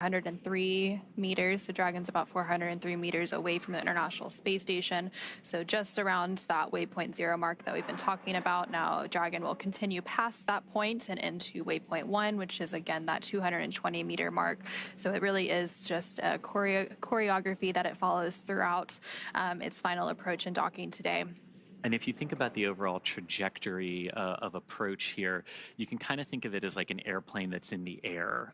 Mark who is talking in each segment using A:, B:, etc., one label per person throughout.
A: 403 meters. So Dragon's about 403 meters away from the International Space Station. So just around that waypoint 0 mark that we've been talking about. Now Dragon will continue past that point and into waypoint 1, which is again that 220 meter mark. So it really is just a choreography that it follows throughout its final approach and docking today.
B: And if you think about the overall trajectory of approach here, you can kind of think of it as like an airplane that's in the air,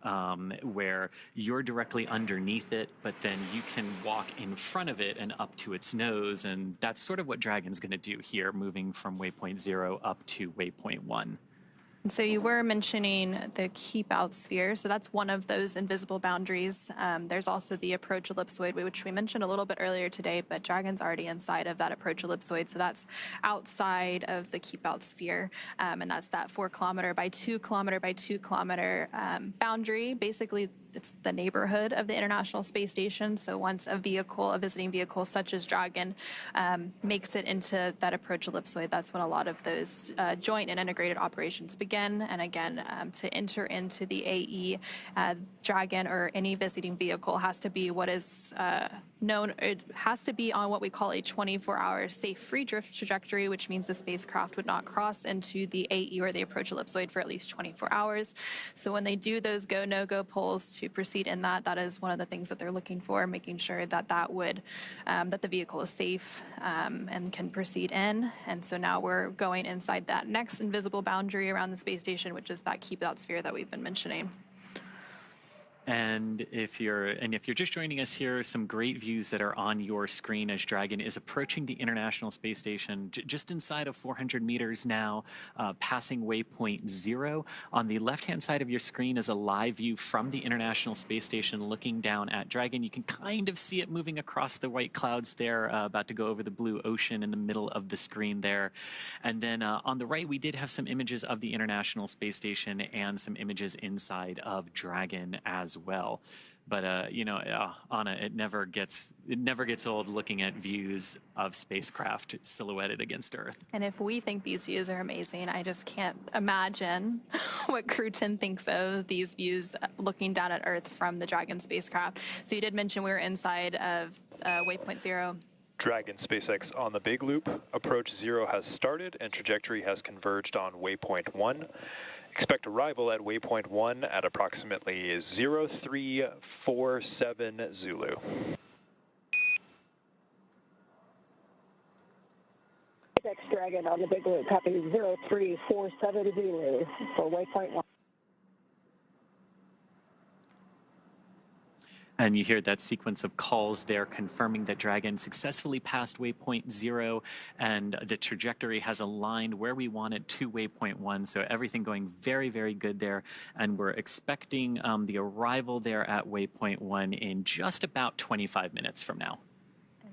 B: where you're directly underneath it, but then you can walk in front of it and up to its nose. And that's sort of what Dragon's going to do here, moving from waypoint 0 up to waypoint 1.
A: So you were mentioning the keep out sphere. So that's one of those invisible boundaries. There's also the approach ellipsoid, which we mentioned a little bit earlier today, but Dragon's already inside of that approach ellipsoid. So that's outside of the keep out sphere. And that's that 4 kilometer by 2 kilometer by 2 kilometer boundary. Basically, it's the neighborhood of the International Space Station. So once a visiting vehicle such as Dragon, makes it into that approach ellipsoid, that's when a lot of those joint and integrated operations begin. And again, to enter into the AE, Dragon or any visiting vehicle has to be what is known, it has to be on what we call a 24-hour safe free drift trajectory, which means the spacecraft would not cross into the AE or the approach ellipsoid for at least 24 hours. So when they do those go, no-go polls to proceed in that is one of the things that they're looking for, making sure that that the vehicle is safe and can proceed in. And so now we're going inside that next invisible boundary around the space station, which is that keep out sphere that we've been mentioning.
B: And if you're just joining us here, some great views that are on your screen as Dragon is approaching the International Space Station just inside of 400 meters now, passing waypoint 0. On the left-hand side of your screen is a live view from the International Space Station looking down at Dragon. You can kind of see it moving across the white clouds there, about to go over the blue ocean in the middle of the screen there. And then on the right, we did have some images of the International Space Station and some images inside of Dragon as well. But Anna, it never gets old looking at views of spacecraft silhouetted against Earth.
A: And if we think these views are amazing, I just can't imagine what Crew 10 thinks of these views looking down at Earth from the Dragon spacecraft. So you did mention we were inside of waypoint 0.
C: Dragon SpaceX on the big loop. Approach 0 has started and trajectory has converged on waypoint 1. Expect arrival at waypoint 1 at approximately 0347 Zulu.
D: SpaceX Dragon on the big loop, copy 0347 Zulu for waypoint 1.
B: And you hear that sequence of calls there confirming that Dragon successfully passed waypoint 0 and the trajectory has aligned where we want it to waypoint 1. So everything going very, very good there. And we're expecting the arrival there at waypoint 1 in just about 25 minutes from now.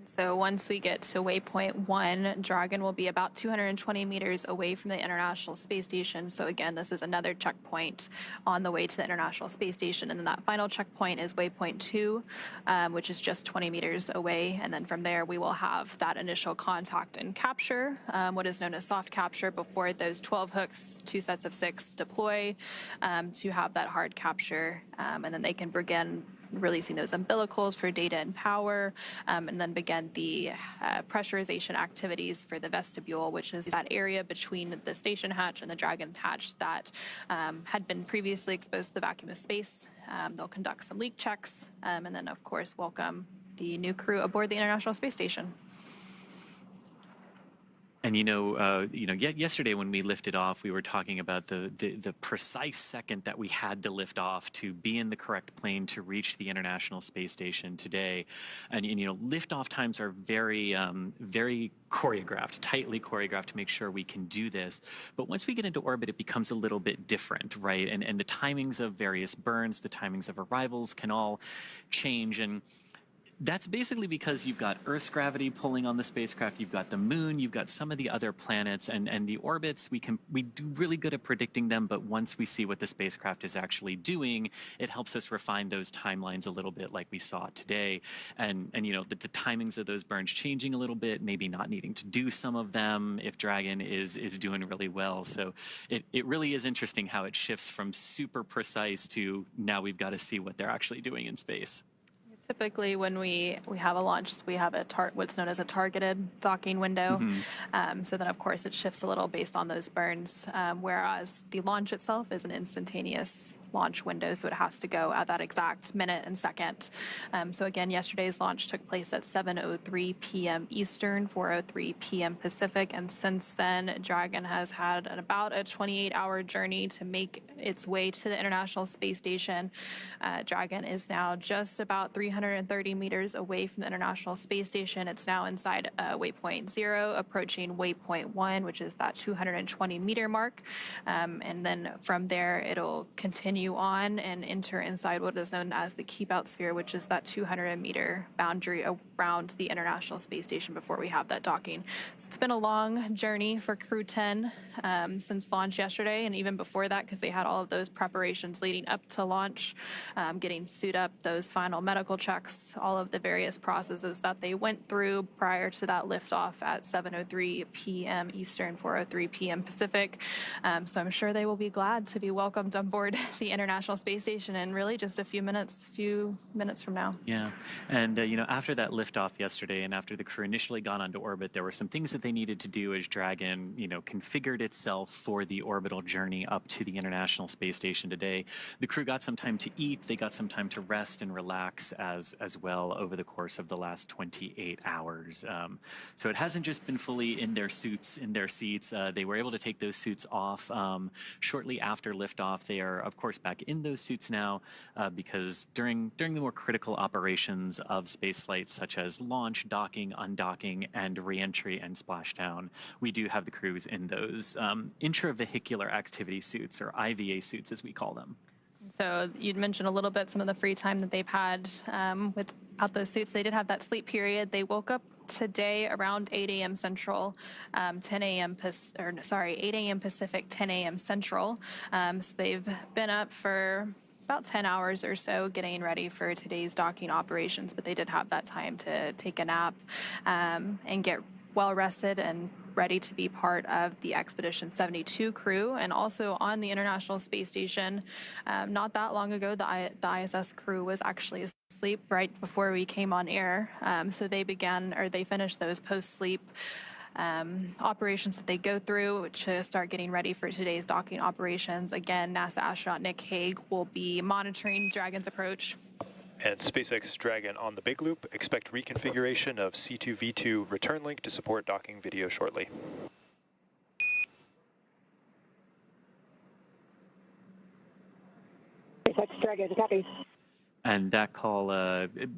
A: So once we get to waypoint 1, Dragon will be about 220 meters away from the International Space Station. So again, this is another checkpoint on the way to the International Space Station. And then that final checkpoint is waypoint 2, which is just 20 meters away. And then from there, we will have that initial contact and capture, what is known as soft capture, before those 12 hooks, 2 sets of 6 deploy to have that hard capture. And then they can begin releasing those umbilicals for data and power, and then begin the pressurization activities for the vestibule, which is that area between the station hatch and the Dragon hatch that had been previously exposed to the vacuum of space. They'll conduct some leak checks, and then, of course, welcome the new crew aboard the International Space Station.
B: And yesterday when we lifted off, we were talking about the precise second that we had to lift off to be in the correct plane to reach the International Space Station today. And liftoff times are very, very choreographed, tightly choreographed to make sure we can do this. But once we get into orbit, it becomes a little bit different, right? And the timings of various burns, the timings of arrivals can all change. And That's basically because you've got Earth's gravity pulling on the spacecraft, you've got the moon, you've got some of the other planets, and the orbits, we do really good at predicting them, but once we see what the spacecraft is actually doing, it helps us refine those timelines a little bit like we saw today. And you know, the timings of those burns changing a little bit, maybe not needing to do some of them if Dragon is doing really well. So it really is interesting how it shifts from super precise to now we've got to see what they're actually doing in space.
A: Typically, when we have a launch, we have what's known as a targeted docking window. So then, of course, it shifts a little based on those burns, whereas the launch itself is an instantaneous launch window, so it has to go at that exact minute and second. So again, yesterday's launch took place at 7:03 p.m. Eastern, 4:03 p.m. Pacific, and since then, Dragon has had about a 28-hour journey to make its way to the International Space Station. Dragon is now just about 330 meters away from the International Space Station. It's now inside Waypoint 0, approaching Waypoint 1, which is that 220-meter mark. And then from there, it'll continue on and enter inside what is known as the keep-out sphere, which is that 200-meter boundary around the International Space Station before we have that docking. So it's been a long journey for Crew 10 since launch yesterday, and even before that, because they had all of those preparations leading up to launch, getting suited up, those final medical checks, all of the various processes that they went through prior to that liftoff at 7:03 p.m. Eastern, 4:03 p.m. Pacific. So I'm sure they will be glad to be welcomed on board the International Space Station in really just a few minutes from now.
B: Yeah, and you know, after that liftoff yesterday, and after the crew initially got onto orbit, there were some things that they needed to do as Dragon, you know, configured itself for the orbital journey up to the International Space Station today. The crew got some time to eat, they got some time to rest and relax as well over the course of the last 28 hours. So it hasn't just been fully in their suits, in their seats. They were able to take those suits off shortly after liftoff. They are, of course, back in those suits now because during the more critical operations of spaceflight, such as launch, docking, undocking, and reentry and splashdown, we do have the crews in those intravehicular activity suits, or IVA suits as we call them.
A: So you'd mentioned a little bit some of the free time that they've had without those suits. They did have that sleep period. They woke up today around 8 a.m. Central, 8 a.m. Pacific, 10 a.m. Central. So they've been up for about 10 hours or so getting ready for today's docking operations, but they did have that time to take a nap and get well rested and ready to be part of the Expedition 72 crew. And also on the International Space Station, not that long ago, the ISS crew was actually asleep right before we came on air. So they finished those post-sleep operations that they go through to start getting ready for today's docking operations. Again, NASA astronaut Nick Hague will be monitoring Dragon's approach.
C: And SpaceX Dragon on the big loop. Expect reconfiguration of C2V2 return link to support docking video shortly.
D: SpaceX Dragon, copy.
B: And that call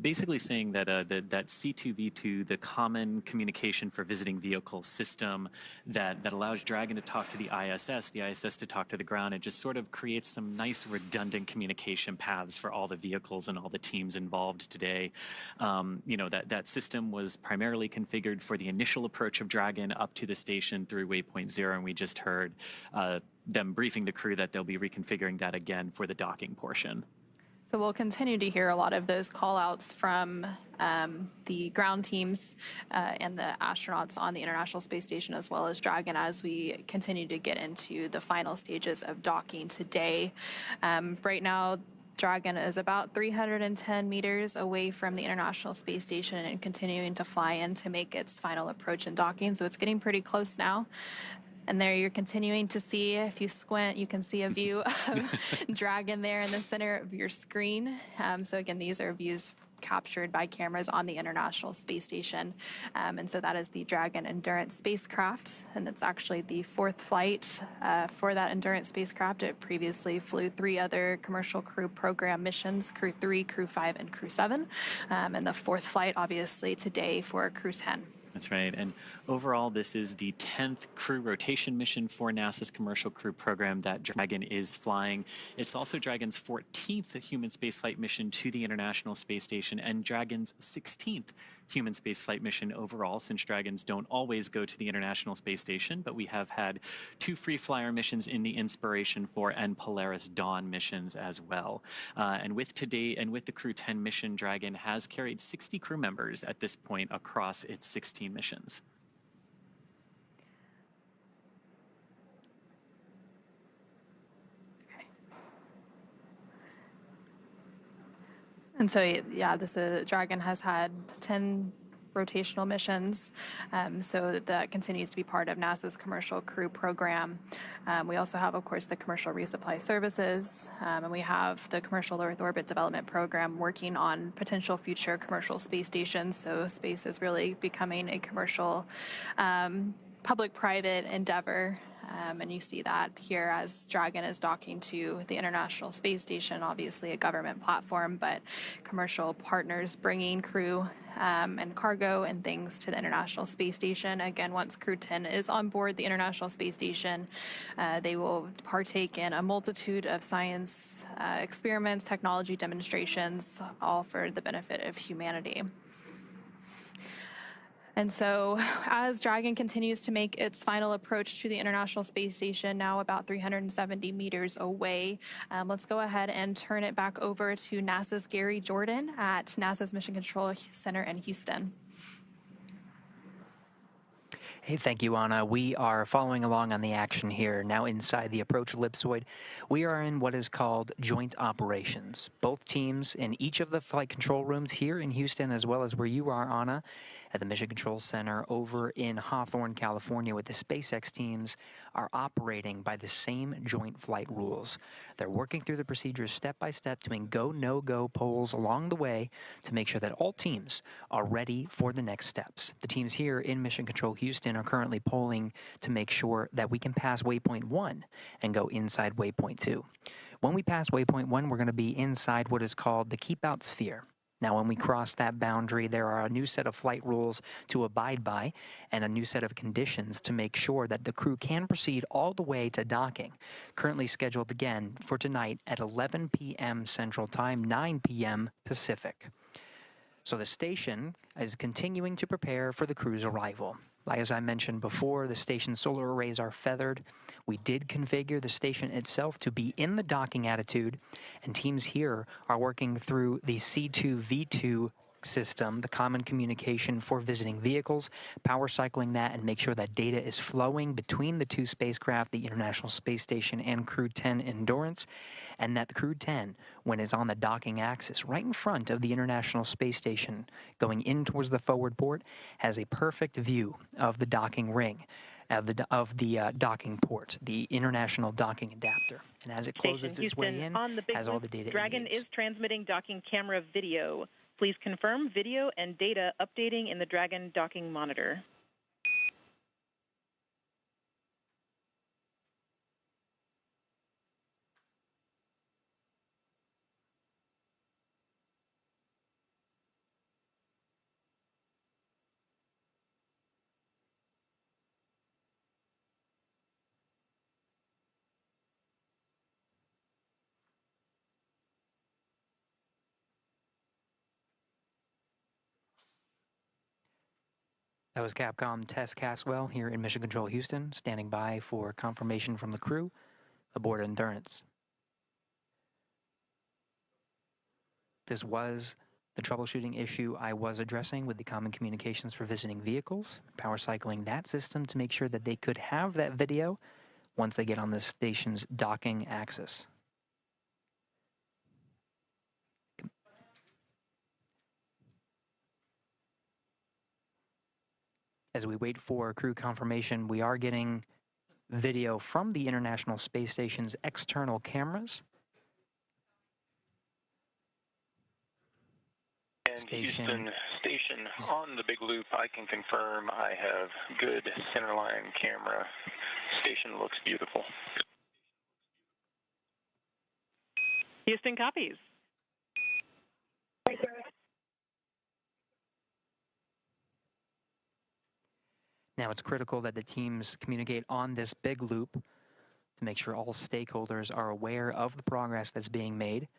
B: basically saying that that C2V2, the common communication for visiting vehicle system that allows Dragon to talk to the ISS to talk to the ground, it just sort of creates some nice redundant communication paths for all the vehicles and all the teams involved today. You know, that system was primarily configured for the initial approach of Dragon up to the station through Waypoint 0, and we just heard them briefing the crew that they'll be reconfiguring that again for the docking portion.
A: So we'll continue to hear a lot of those call-outs from the ground teams and the astronauts on the International Space Station, as well as Dragon, as we continue to get into the final stages of docking today. Right now, Dragon is about 310 meters away from the International Space Station and continuing to fly in to make its final approach and docking. So it's getting pretty close now. And there you're continuing to see, if you squint, you can see a view of Dragon there in the center of your screen. So again, these are views captured by cameras on the International Space Station. And so that is the Dragon Endurance spacecraft. And it's actually the fourth flight for that Endurance spacecraft. It previously flew 3 other commercial crew program missions, Crew 3, Crew 5, and Crew 7. And the fourth flight, obviously, today for Crew 10.
B: That's right. And overall, this is the 10th crew rotation mission for NASA's Commercial Crew Program that Dragon is flying. It's also Dragon's 14th human spaceflight mission to the International Space Station. mission and Dragon's 16th human spaceflight mission overall, since Dragons don't always go to the International Space Station, but we have had 2 free flyer missions in the Inspiration 4 and Polaris Dawn missions as well. And with the Crew 10 mission, Dragon has carried 60 crew members at this point across its 16 missions.
A: And so, yeah, Dragon has had 10 rotational missions, so that continues to be part of NASA's Commercial Crew Program. We also have, of course, the Commercial Resupply Services, and we have the Commercial Earth Orbit Development Program working on potential future commercial space stations. So space is really becoming a commercial public-private endeavor. And you see that here as Dragon is docking to the International Space Station, obviously a government platform, but commercial partners bringing crew and cargo and things to the International Space Station. Again, once Crew 10 is on board the International Space Station, they will partake in a multitude of science experiments, technology demonstrations, all for the benefit of humanity. And so as Dragon continues to make its final approach to the International Space Station, now about 370 meters away, let's go ahead and turn it back over to NASA's Gary Jordan at NASA's Mission Control Center in Houston.
E: Hey, thank you, Anna. We are following along on the action here. Now inside the approach ellipsoid, we are in what is called joint operations. Both teams in each of the flight control rooms here in Houston, as well as where you are, Anna, at the Mission Control Center over in Hawthorne, California, with the SpaceX teams, are operating by the same joint flight rules. They're working through the procedures step by step, doing go, no-go polls along the way to make sure that all teams are ready for the next steps. The teams here in Mission Control Houston are currently polling to make sure that we can pass Waypoint 1 and go inside Waypoint 2. When we pass Waypoint 1, we're going to be inside what is called the Keep Out Sphere. Now, when we cross that boundary, there are a new set of flight rules to abide by and a new set of conditions to make sure that the crew can proceed all the way to docking, currently scheduled again for tonight at 11 p.m. Central Time, 9 p.m. Pacific. So the station is continuing to prepare for the crew's arrival. As I mentioned before, the station's solar arrays are feathered. We did configure the station itself to be in the docking attitude, and teams here are working through the C2V2 system, the common communication for visiting vehicles, power cycling that and make sure that data is flowing between the two spacecraft, the International Space Station and Crew 10 Endurance, and that the Crew 10, when it's on the docking axis right in front of the International Space Station going in towards the forward port, has a perfect view of the docking ring, of the docking port, the International Docking Adapter. And as it closes its way in, has all the data
F: Dragon is transmitting docking camera video. Please confirm video and data updating in the Dragon docking monitor.
E: That was Capcom Tess Caswell here in Mission Control Houston, standing by for confirmation from the crew aboard Endurance. This was the troubleshooting issue I was addressing with the common communications for visiting vehicles, power cycling that system to make sure that they could have that video once they get on the station's docking axis. As we wait for crew confirmation, we are getting video from the International Space Station's external cameras.
G: And Houston Station on the big loop, I can confirm I have good centerline camera. Station looks beautiful.
F: Houston copies.
E: Now, it's critical that the teams communicate on this big loop to make sure all stakeholders are aware of the progress that's being made.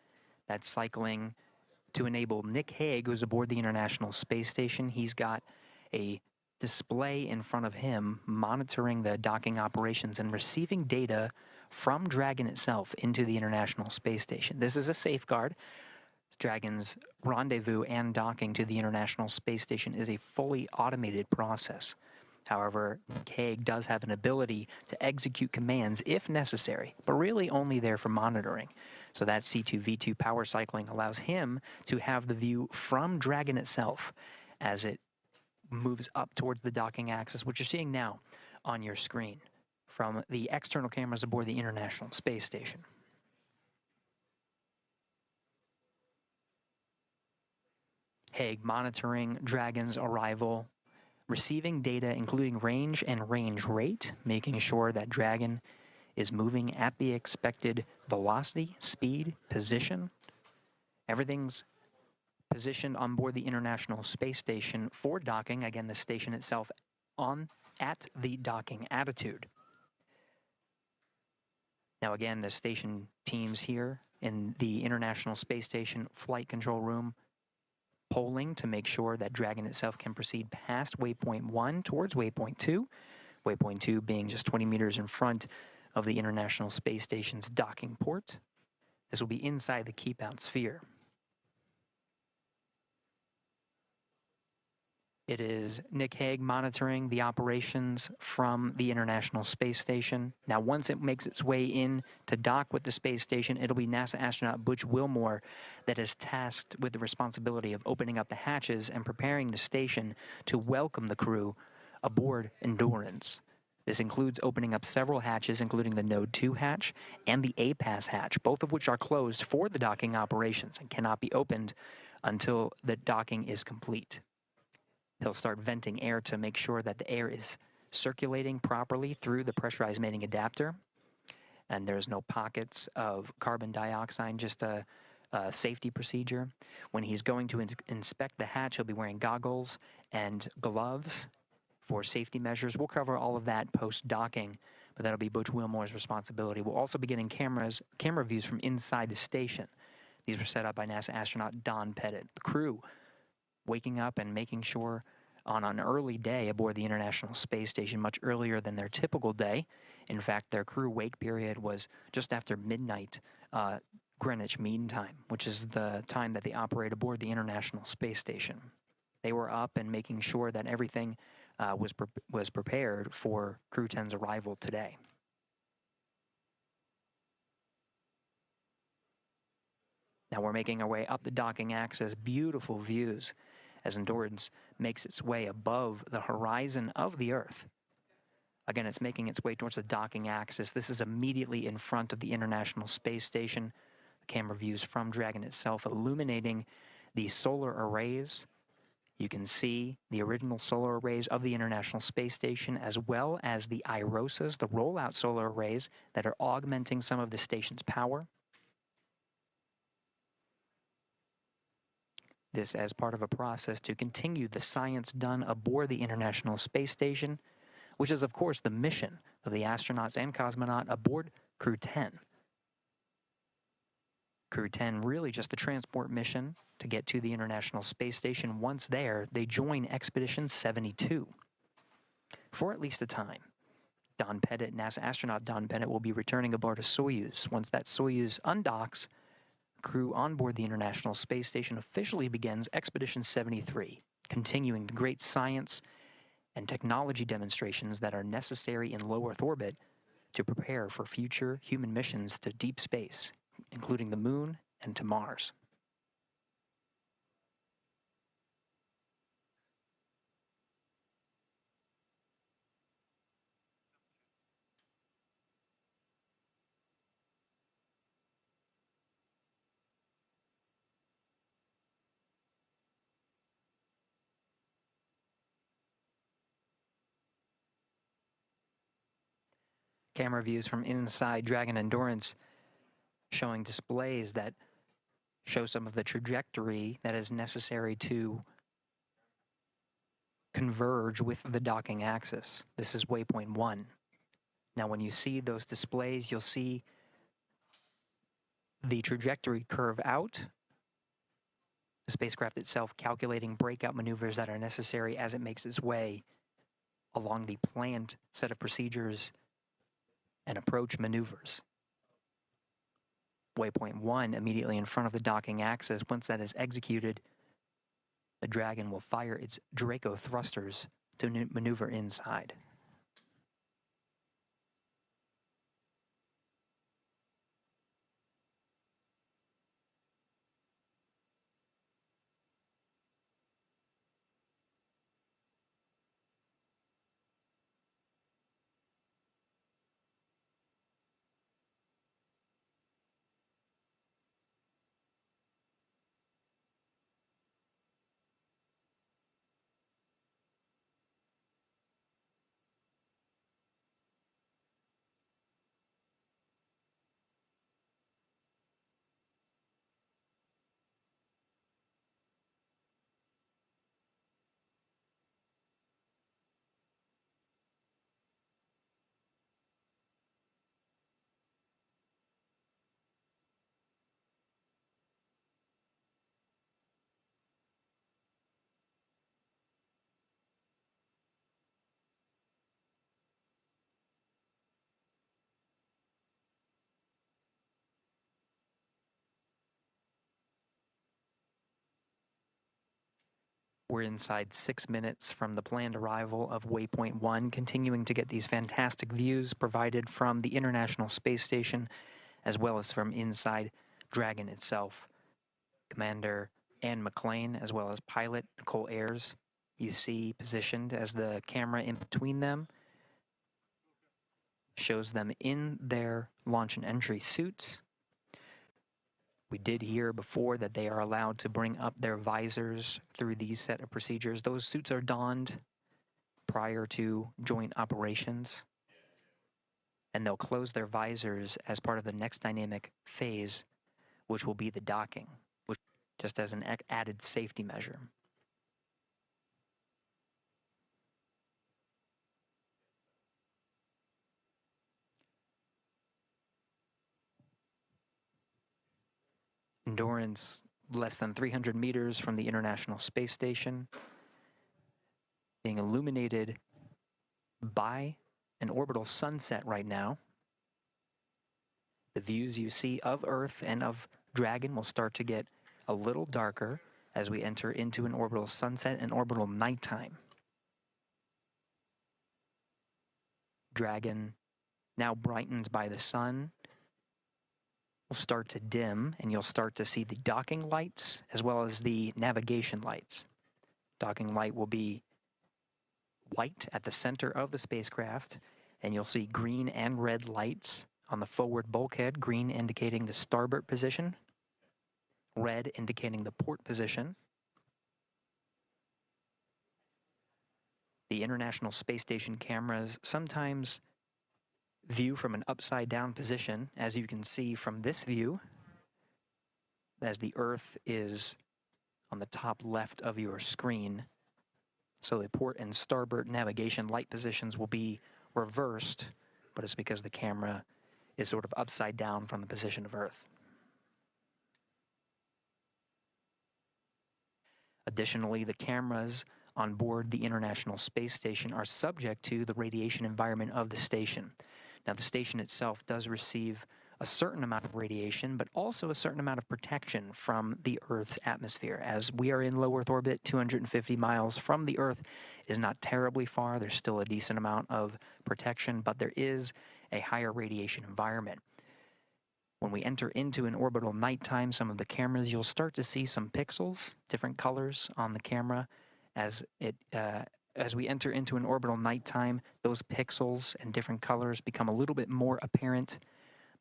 E: That's cycling to enable Nick Hague, who's aboard the International Space Station. He's got a display in front of him monitoring the docking operations and receiving data from Dragon itself into the International Space Station. This is a safeguard. Dragon's rendezvous and docking to the International Space Station is a fully automated process. However, Hague does have an ability to execute commands if necessary, but really only there for monitoring. So that C2V2 power cycling allows him to have the view from Dragon itself as it moves up towards the docking axis, which you're seeing now on your screen from the external cameras aboard the International Space Station. Hague monitoring Dragon's arrival, receiving data including range and range rate, making sure that Dragon is moving at the expected velocity, speed, position. Everything's positioned on board the International Space Station for docking. Again, the station itself at the docking attitude. Now again, the station teams here in the International Space Station flight control room polling to make sure that Dragon itself can proceed past Waypoint 1 towards Waypoint 2. Waypoint 2 being just 20 meters in front of the International Space Station's docking port. This will be inside the keep out sphere. It is Nick Hague monitoring the operations from the International Space Station. Now, once it makes its way in to dock with the space station, it'll be NASA astronaut Butch Wilmore that is tasked with the responsibility of opening up the hatches and preparing the station to welcome the crew aboard Endurance. This includes opening up several hatches, including the Node 2 hatch and the APAS hatch, both of which are closed for the docking operations and cannot be opened until the docking is complete. He'll start venting air to make sure that the air is circulating properly through the pressurized mating adapter, and there's no pockets of carbon dioxide, just a safety procedure. When he's going to inspect the hatch, he'll be wearing goggles and gloves for safety measures. We'll cover all of that post-docking, but that'll be Butch Wilmore's responsibility. We'll also be getting camera views from inside the station. These were set up by NASA astronaut Don Pettit. The crew waking up and making sure on an early day aboard the International Space Station, much earlier than their typical day. In fact, their crew wake period was just after midnight Greenwich Mean Time, which is the time that they operate aboard the International Space Station. They were up and making sure that everything was prepared for Crew 10's arrival today. Now we're making our way up the docking axis, beautiful views as Endurance makes its way above the horizon of the Earth. Again, it's making its way towards the docking axis. This is immediately in front of the International Space Station. The camera views from Dragon itself illuminating the solar arrays. You can see the original solar arrays of the International Space Station, as well as the IROSAs, the rollout solar arrays that are augmenting some of the station's power. This as part of a process to continue the science done aboard the International Space Station, which is, of course, the mission of the astronauts and cosmonaut aboard Crew 10. Crew 10 really just a transport mission to get to the International Space Station. Once there, they join Expedition 72 for at least a time. Don Pettit, NASA astronaut Don Pettit, will be returning aboard a Soyuz. Once that Soyuz undocks, crew on board the International Space Station officially begins Expedition 73, continuing the great science and technology demonstrations that are necessary in low Earth orbit to prepare for future human missions to deep space, including the Moon and to Mars. Camera views from inside Dragon Endurance showing displays that show some of the trajectory that is necessary to converge with the docking axis. This is Waypoint 1. Now, when you see those displays, you'll see the trajectory curve out The spacecraft itself calculating breakout maneuvers that are necessary as it makes its way along the planned set of procedures and approach maneuvers. Waypoint 1 immediately in front of the docking axis. Once that is executed, the Dragon will fire its Draco thrusters to maneuver inside. We're inside 6 minutes from the planned arrival of Waypoint 1, continuing to get these fantastic views provided from the International Space Station, as well as from inside Dragon itself. Commander Ann McLean, as well as pilot Nicole Ayers, you see positioned as the camera in between them, shows them in their launch and entry suits. We did hear before that they are allowed to bring up their visors through these set of procedures. Those suits are donned prior to joint operations, and they'll close their visors as part of the next dynamic phase, which will be the docking, which just as an added safety measure. Endurance less than 300 meters from the International Space Station, being illuminated by an orbital sunset right now. The views you see of Earth and of Dragon will start to get a little darker as we enter into an orbital sunset and orbital nighttime. Dragon, now brightened by the sun, will start to dim, and you'll start to see the docking lights as well as the navigation lights. Docking light will be white at the center of the spacecraft, and you'll see green and red lights on the forward bulkhead, green indicating the starboard position, red indicating the port position. The International Space Station cameras sometimes view from an upside down position, as you can see from this view, as the Earth is on the top left of your screen. So the port and starboard navigation light positions will be reversed, but it's because the camera is sort of upside down from the position of Earth. Additionally, the cameras on board the International Space Station are subject to the radiation environment of the station. Now, the station itself does receive a certain amount of radiation, but also a certain amount of protection from the Earth's atmosphere. As we are in low Earth orbit, 250 miles from the Earth is not terribly far. There's still a decent amount of protection, but there is a higher radiation environment. When we enter into an orbital nighttime, some of the cameras, you'll start to see some pixels, different colors on the camera. As we enter into an orbital nighttime, those pixels and different colors become a little bit more apparent.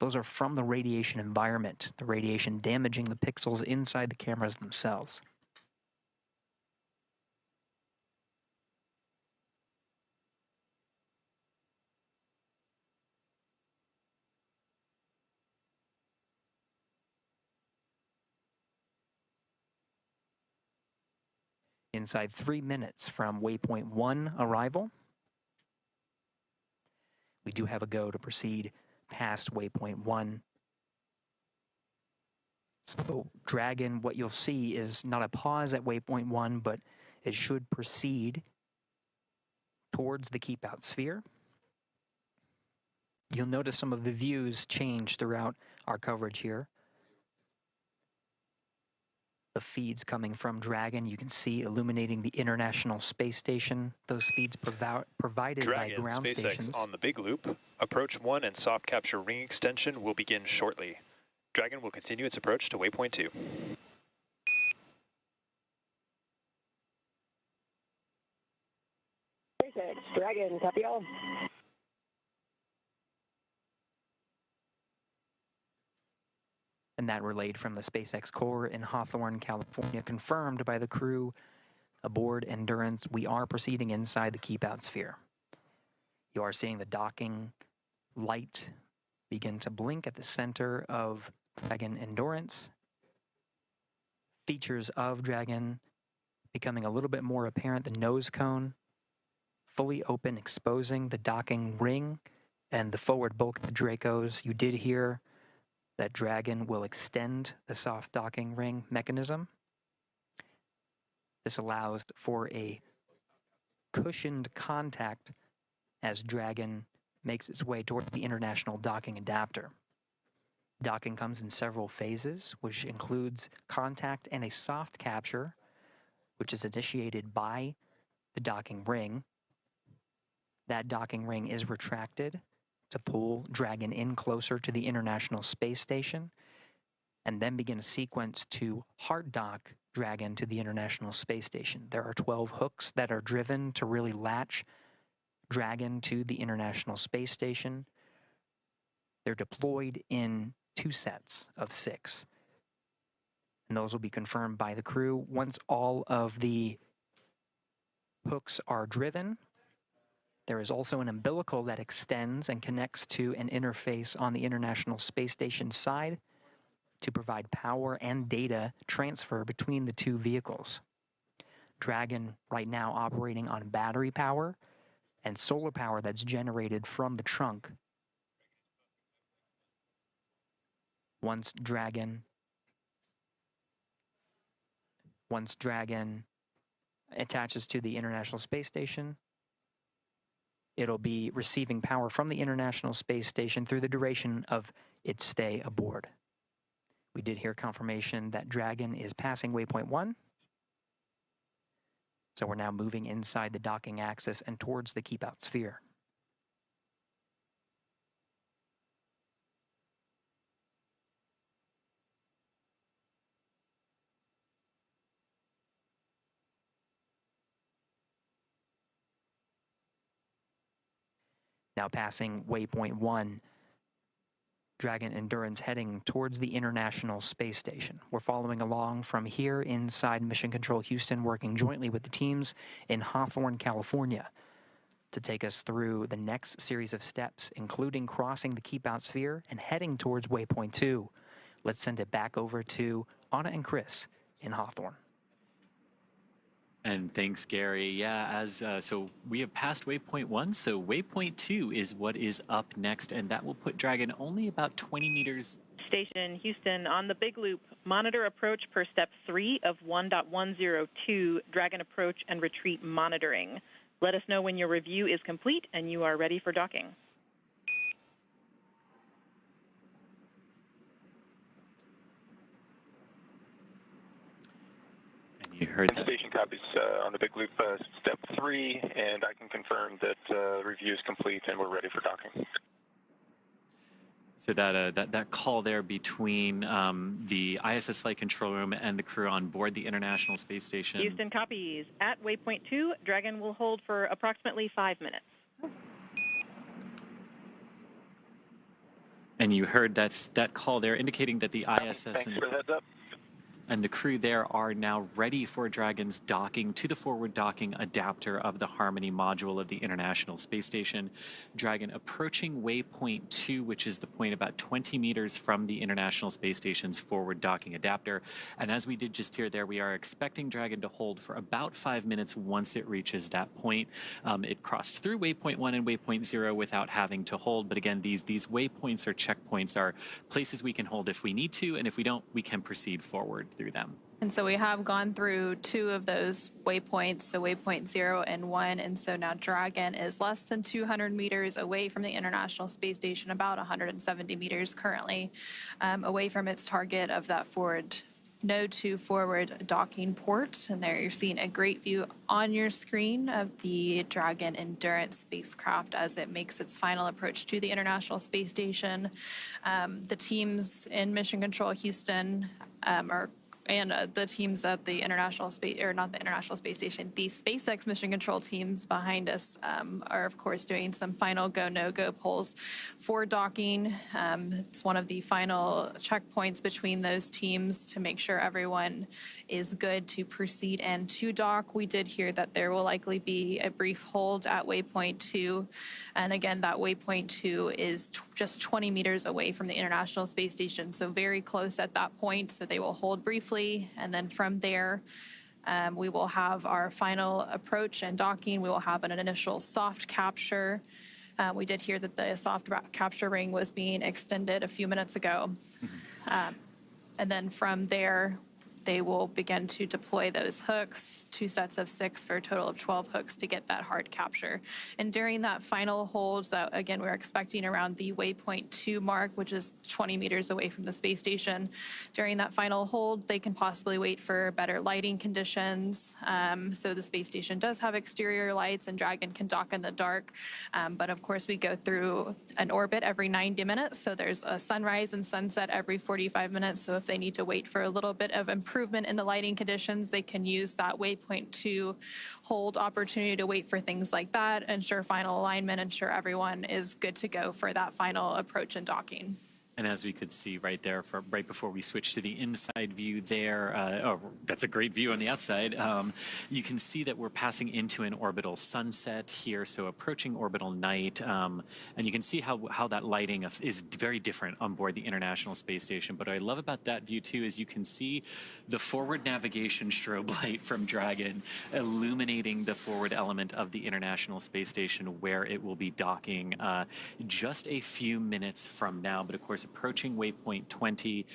E: Those are from the radiation environment, the radiation damaging the pixels inside the cameras themselves. Inside 3 minutes from Waypoint 1 arrival, we do have a go to proceed past Waypoint 1. So Dragon, what you'll see is not a pause at waypoint 1, but it should proceed towards the keep out sphere. You'll notice some of the views change throughout our coverage here. The feeds coming from Dragon, you can see illuminating the International Space Station. Those feeds provided by ground
C: SpaceX
E: stations.
C: On the big loop, approach 1 and soft capture ring extension will begin shortly. Dragon will continue its approach to waypoint 2.
D: SpaceX, Dragon, copy all.
E: And that relayed from the SpaceX core in Hawthorne, California, confirmed by the crew aboard Endurance. We are proceeding inside the keep out sphere. You are seeing the docking light begin to blink at the center of Dragon Endurance. Features of Dragon becoming a little bit more apparent. The nose cone fully open, exposing the docking ring and the forward bulk of the Dracos. You did hear that Dragon will extend the soft docking ring mechanism. This allows for a cushioned contact as Dragon makes its way toward the international docking adapter. Docking comes in several phases, which includes contact and a soft capture, which is initiated by the docking ring. That docking ring is retracted to pull Dragon in closer to the International Space Station, and then begin a sequence to hard dock Dragon to the International Space Station. There are 12 hooks that are driven to really latch Dragon to the International Space Station. They're deployed in 2 sets of 6, and those will be confirmed by the crew. Once all of the hooks are driven, there is also an umbilical that extends and connects to an interface on the International Space Station side to provide power and data transfer between the 2 vehicles. Dragon right now operating on battery power and solar power that's generated from the trunk. Once Dragon attaches to the International Space Station, it'll be receiving power from the International Space Station through the duration of its stay aboard. We did hear confirmation that Dragon is passing waypoint 1. So we're now moving inside the docking axis and towards the keep out sphere. Now passing waypoint 1, Dragon Endurance heading towards the International Space Station. We're following along from here inside Mission Control Houston, working jointly with the teams in Hawthorne, California, to take us through the next series of steps, including crossing the keep out sphere and heading towards waypoint 2. Let's send it back over to Anna and Chris in Hawthorne.
B: And thanks, Gary. Yeah, so we have passed waypoint 1, so waypoint 2 is what is up next, and that will put Dragon only about 20 meters.
F: Station Houston on the big loop. Monitor approach per step 3 of 1.102, Dragon approach and retreat monitoring. Let us know when your review is complete and you are ready for docking.
B: You heard that.
G: Station copies on the big loop, step 3, and I can confirm that review is complete and we're ready for docking.
B: So that call there between the ISS flight control room and the crew on board the International Space Station.
F: Houston copies. At waypoint 2, Dragon will hold for approximately 5 minutes.
B: And you heard that call there indicating that the ISS...
G: Thanks for the heads up.
B: And the crew there are now ready for Dragon's docking to the forward docking adapter of the Harmony module of the International Space Station. Dragon approaching waypoint 2, which is the point about 20 meters from the International Space Station's forward docking adapter. And as we did just hear there, we are expecting Dragon to hold for about 5 minutes once it reaches that point. It crossed through waypoint 1 and waypoint 0 without having to hold. But again, these waypoints or checkpoints are places we can hold if we need to, and if we don't, we can proceed forward through them.
A: And so we have gone through 2 of those waypoints, so waypoint 0 and 1, and so now Dragon is less than 200 meters away from the International Space Station, about 170 meters currently away from its target of that forward node 2 forward docking port. And there you're seeing a great view on your screen of the Dragon Endurance spacecraft as it makes its final approach to the International Space Station. The teams in Mission Control Houston the teams at the International Space, or not the International Space Station, the SpaceX Mission Control teams behind us are, of course, doing some final go, no-go polls for docking. It's one of the final checkpoints between those teams to make sure everyone is good to proceed and to dock. We did hear that there will likely be a brief hold at waypoint 2. And again, that waypoint 2 is just 20 meters away from the International Space Station, so very close at that point. So they will hold briefly, and then from there, we will have our final approach and docking. We will have an initial soft capture. We did hear that the soft capture ring was being extended a few minutes ago. And then from there, they will begin to deploy those hooks, 2 sets of 6 for a total of 12 hooks to get that hard capture. And during that final hold, that again, we're expecting around the waypoint 2 mark, which is 20 meters away from the space station. During that final hold, they can possibly wait for better lighting conditions. So the space station does have exterior lights and Dragon can dock in the dark. But of course, we go through an orbit every 90 minutes. So there's a sunrise and sunset every 45 minutes. So if they need to wait for a little bit of improvement in the lighting conditions, they can use that waypoint 2 hold opportunity to wait for things like that, ensure final alignment, ensure everyone is good to go for that final approach and docking.
B: And as we could see right there, right before we switch to the inside view there, that's a great view on the outside. You can see that we're passing into an orbital sunset here, so approaching orbital night. And you can see how that lighting is very different on board the International Space Station. But what I love about that view, too, is you can see the forward navigation strobe light from Dragon illuminating the forward element of the International Space Station where it will be docking just a few minutes from now. But of course, approaching waypoint 20.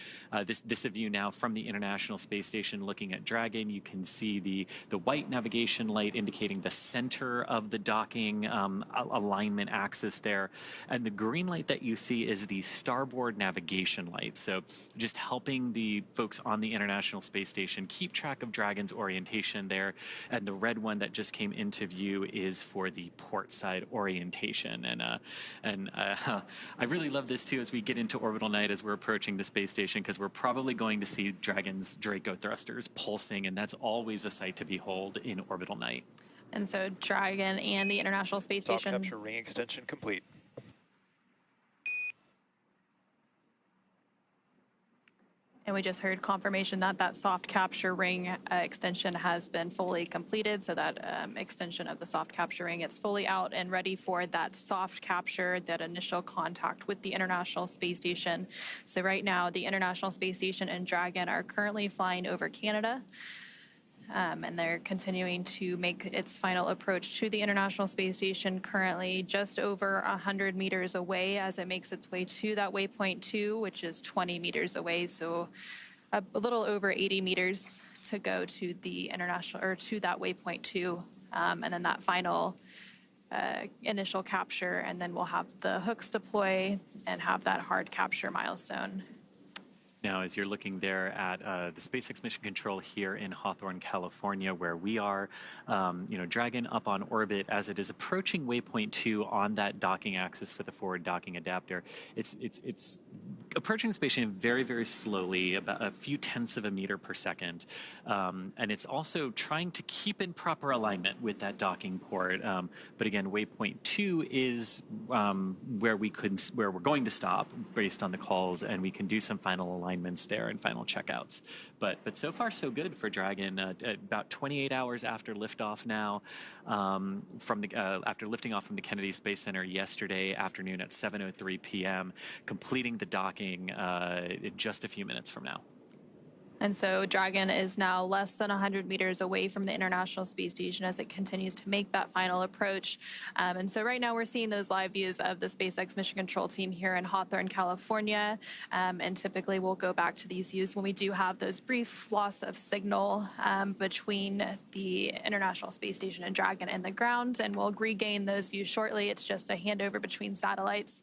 B: This is a view now from the International Space Station looking at Dragon. You can see the white navigation light indicating the center of the docking alignment axis there. And the green light that you see is the starboard navigation light. So just helping the folks on the International Space Station keep track of Dragon's orientation there. And the red one that just came into view is for the port side orientation. And I really love this too as we get into orbital night as we're approaching the space station, because we're probably going to see Dragon's Draco thrusters pulsing, and that's always a sight to behold in orbital night.
A: And so Dragon and the International Space Station.
C: Soft capture ring extension complete.
A: And we just heard confirmation that that soft capture ring extension has been fully completed. So that extension of the soft capture ring, it's fully out and ready for that soft capture, that initial contact with the International Space Station. So right now, the International Space Station and Dragon are currently flying over Canada. And they're continuing to make its final approach to the International Space Station, currently just over 100 meters away as it makes its way to that waypoint 2, which is 20 meters away. So a little over 80 meters to go to the international, or to that waypoint 2. And then that final initial capture, and then we'll have the hooks deploy and have that hard capture milestone.
B: Now, as you're looking there at the SpaceX Mission Control here in Hawthorne, California, where we are, Dragon up on orbit as it is approaching waypoint 2 on that docking axis for the forward docking adapter. It's approaching the space station very, very slowly, about a few tenths of a meter per second. And it's also trying to keep in proper alignment with that docking port. But again, waypoint 2 is where we're going to stop based on the calls, and we can do some final alignments there and final checkouts. But so far so good for Dragon. About 28 hours after liftoff now, after lifting off from the Kennedy Space Center yesterday afternoon at 7:03 p.m., completing the docking in just a few minutes from now.
A: And so Dragon is now less than 100 meters away from the International Space Station as it continues to make that final approach. And so right now we're seeing those live views of the SpaceX Mission Control team here in Hawthorne, California. And typically we'll go back to these views when we do have those brief loss of signal between the International Space Station and Dragon and the ground. And we'll regain those views shortly. It's just a handover between satellites.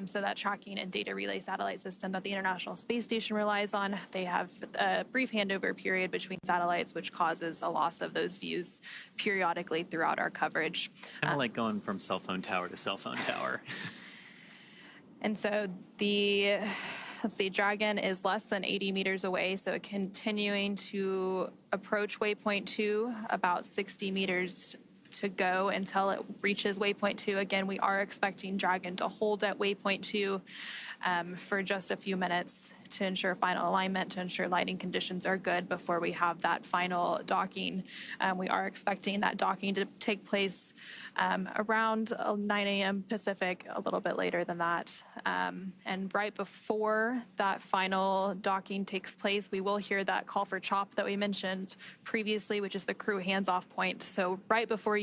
A: So that tracking and data relay satellite system that the International Space Station relies on, they have a brief handover period between satellites, which causes a loss of those views periodically throughout our coverage.
B: Kind of like going from cell phone tower to cell phone tower.
A: And so let's see, Dragon is less than 80 meters away, so continuing to approach waypoint 2, about 60 meters to go until it reaches waypoint 2. Again, we are expecting Dragon to hold at waypoint 2 for just a few minutes to ensure final alignment, to ensure lighting conditions are good before we have that final docking. We are expecting that docking to take place around 9 a.m. Pacific, a little bit later than that. And right before that final docking takes place, we will hear that call for CHOP that we mentioned previously, which is the crew hands-off point. So right after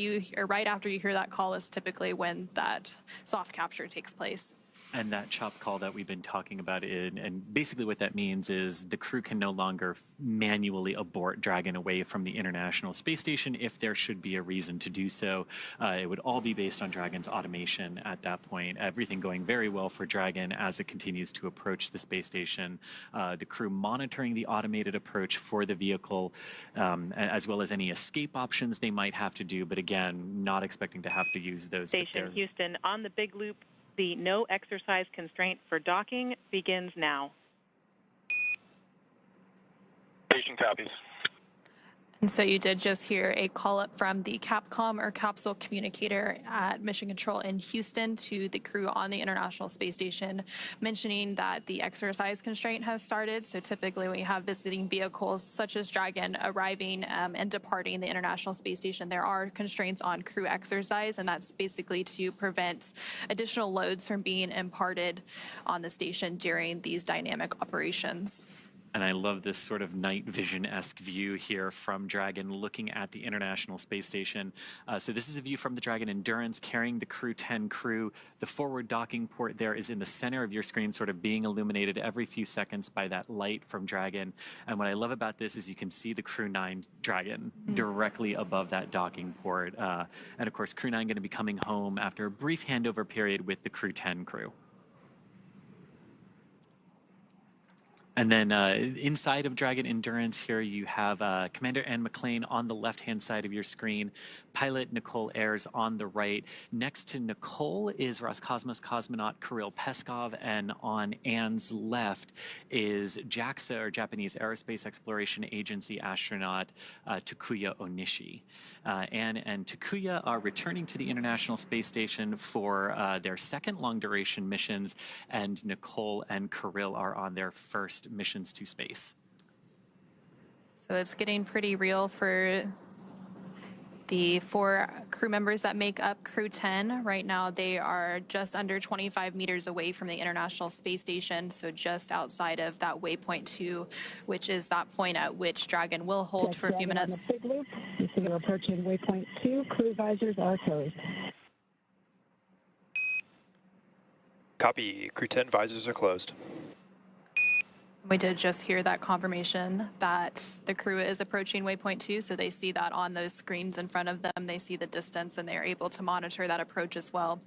A: you hear that call is typically when that soft capture takes place.
B: And that CHOP call that we've been talking about, and basically what that means is the crew can no longer manually abort Dragon away from the International Space Station if there should be a reason to do so. It would all be based on Dragon's automation at that point. Everything going very well for Dragon as it continues to approach the space station. The crew monitoring the automated approach for the vehicle, as well as any escape options they might have to do, but again, not expecting to have to use those.
F: Station Houston, on the big loop, the no exercise constraint for docking begins now.
G: Station copies.
A: And so you did just hear a call up from the Capcom or capsule communicator at Mission Control in Houston to the crew on the International Space Station, mentioning that the exercise constraint has started. So typically when we have visiting vehicles such as Dragon arriving and departing the International Space Station, there are constraints on crew exercise, and that's basically to prevent additional loads from being imparted on the station during these dynamic operations.
B: And I love this sort of night vision-esque view here from Dragon looking at the International Space Station. So this is a view from the Dragon Endurance carrying the Crew 10 crew. The forward docking port there is in the center of your screen, sort of being illuminated every few seconds by that light from Dragon. And what I love about this is you can see the Crew 9 Dragon directly above that docking port. And of course, Crew 9 going to be coming home after a brief handover period with the Crew 10 crew. And then inside of Dragon Endurance here, you have Commander Anne McLean on the left-hand side of your screen, pilot Nicole Ayers on the right. Next to Nicole is Roscosmos cosmonaut Kirill Peskov, and on Anne's left is JAXA, or Japanese Aerospace Exploration Agency astronaut Takuya Onishi. Anne and Takuya are returning to the International Space Station for their second long-duration missions, and Nicole and Kirill are on their first missions to space.
A: So it's getting pretty real for the 4 crew members that make up Crew 10. Right now, they are just under 25 meters away from the International Space Station, so just outside of that waypoint 2, which is that point at which Dragon will hold for a few minutes.
D: On the big loop, you see we're approaching waypoint 2. Crew visors are closed.
C: Copy. Crew 10 visors are closed.
A: We did just hear that confirmation that the crew is approaching waypoint 2, so they see that on those screens in front of them. They see the distance, and they're able to monitor that approach as well.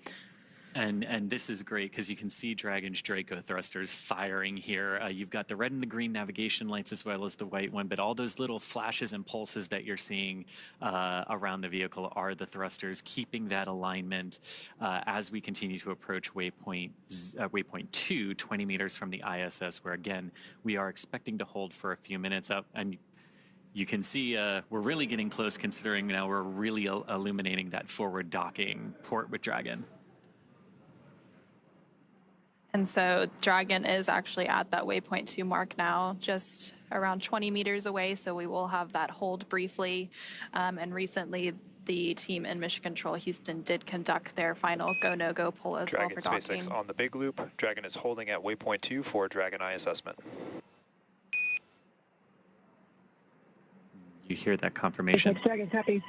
B: And this is great because you can see Dragon's Draco thrusters firing here. You've got the red and the green navigation lights as well as the white one, but all those little flashes and pulses that you're seeing around the vehicle are the thrusters, keeping that alignment as we continue to approach waypoint 2, 20 meters from the ISS, where again, we are expecting to hold for a few minutes up. And you can see we're really getting close considering now we're really illuminating that forward docking port with Dragon.
A: And so Dragon is actually at that waypoint 2 mark now, just around 20 meters away. So we will have that hold briefly. And recently, the team in Mission Control Houston did conduct their final go, no-go pull as well for docking.
C: SpaceX on the big loop. Dragon is holding at waypoint 2 for Dragon eye assessment.
B: You hear that confirmation.
D: Dragon, copy.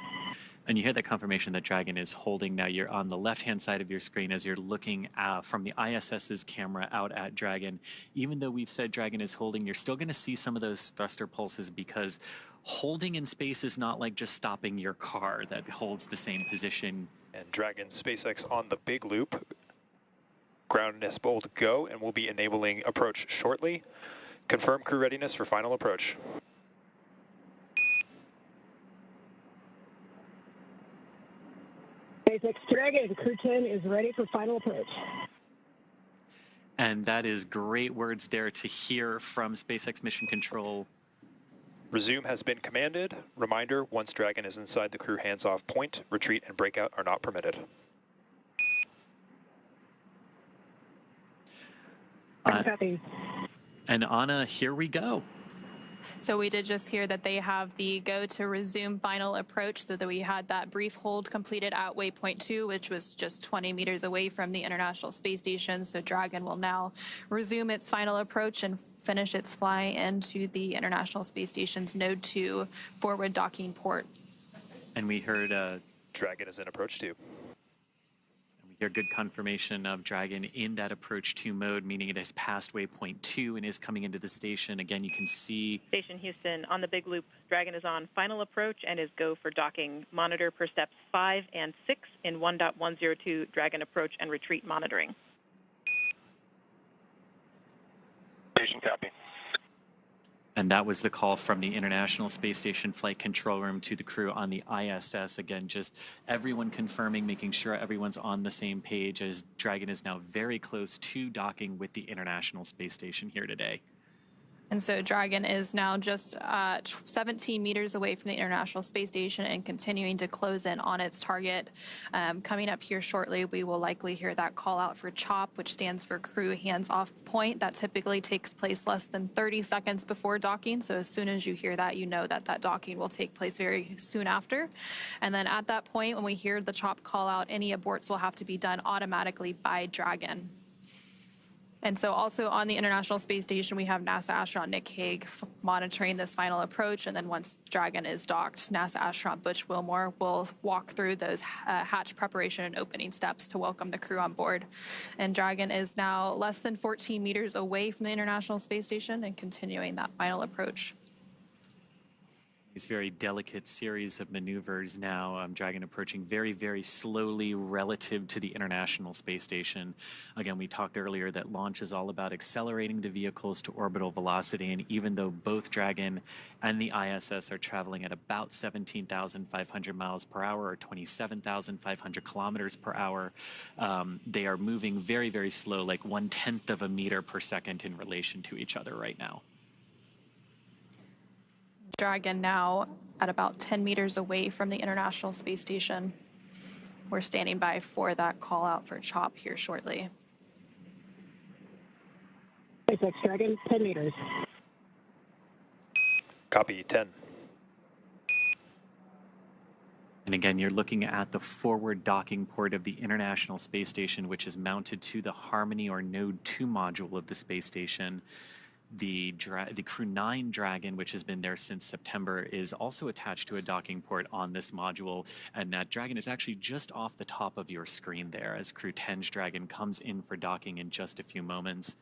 B: And you hear that confirmation that Dragon is holding. Now you're on the left-hand side of your screen as you're looking from the ISS's camera out at Dragon. Even though we've said Dragon is holding, you're still going to see some of those thruster pulses because holding in space is not like just stopping your car that holds the same position.
C: And Dragon SpaceX on the big loop. Ground is bold go, and we'll be enabling approach shortly. Confirm crew readiness for final approach.
D: SpaceX Dragon, Crew 10 is ready for final approach.
B: And that is great words there to hear from SpaceX Mission Control.
C: Resume has been commanded. Reminder, once Dragon is inside the crew hands-off point, retreat and breakout are not permitted.
D: Copy.
B: And Anna, here we go.
A: So we did just hear that they have the go to resume final approach, so that we had that brief hold completed at waypoint 2, which was just 20 meters away from the International Space Station. So Dragon will now resume its final approach and finish its fly into the International Space Station's Node 2 forward docking port.
B: And we heard
C: Dragon is in approach 2.
B: We hear good confirmation of Dragon in that approach 2 mode, meaning it has passed waypoint 2 and is coming into the station. Again, you can see
F: Station Houston on the big loop. Dragon is on final approach and is go for docking. Monitor per steps 5 and 6 in 1.102 Dragon approach and retreat monitoring.
G: Station copy.
B: and that was the call from the International Space Station Flight Control Room to the crew on the ISS. Again, just everyone confirming, making sure everyone's on the same page, as Dragon is now very close to docking with the International Space Station here today.
A: And so Dragon is now just 17 meters away from the International Space Station and continuing to close in on its target. Coming up here shortly, we will likely hear that call out for CHOP, which stands for Crew Hands Off Point. That typically takes place less than 30 seconds before docking. So as soon as you hear that, you know that that docking will take place very soon after. And then at that point, when we hear the CHOP call out, any aborts will have to be done automatically by Dragon. And so also on the International Space Station, we have NASA astronaut Nick Hague monitoring this final approach. And then once Dragon is docked, NASA astronaut Butch Wilmore will walk through those hatch preparation and opening steps to welcome the crew on board. And Dragon is now less than 14 meters away from the International Space Station and continuing that final approach.
B: These very delicate series of maneuvers now. Dragon approaching very, very slowly relative to the International Space Station. Again, we talked earlier that launch is all about accelerating the vehicles to orbital velocity, and even though both Dragon and the ISS are traveling at about 17,500 miles per hour or 27,500 kilometers per hour, they are moving very, very slow, like 1/10 of a meter per second in relation to each other right now.
A: Dragon now at about 10 meters away from the International Space Station. We're standing by for that call out for CHOP here shortly.
D: SpaceX Dragon, 10 meters.
C: Copy, 10.
B: And again, you're looking at the forward docking port of the International Space Station, which is mounted to the Harmony or Node 2 module of the space station. The Crew 9 Dragon, which has been there since September, is also attached to a docking port on this module, and that Dragon is actually just off the top of your screen there as Crew 10's Dragon comes in for docking in just a few moments.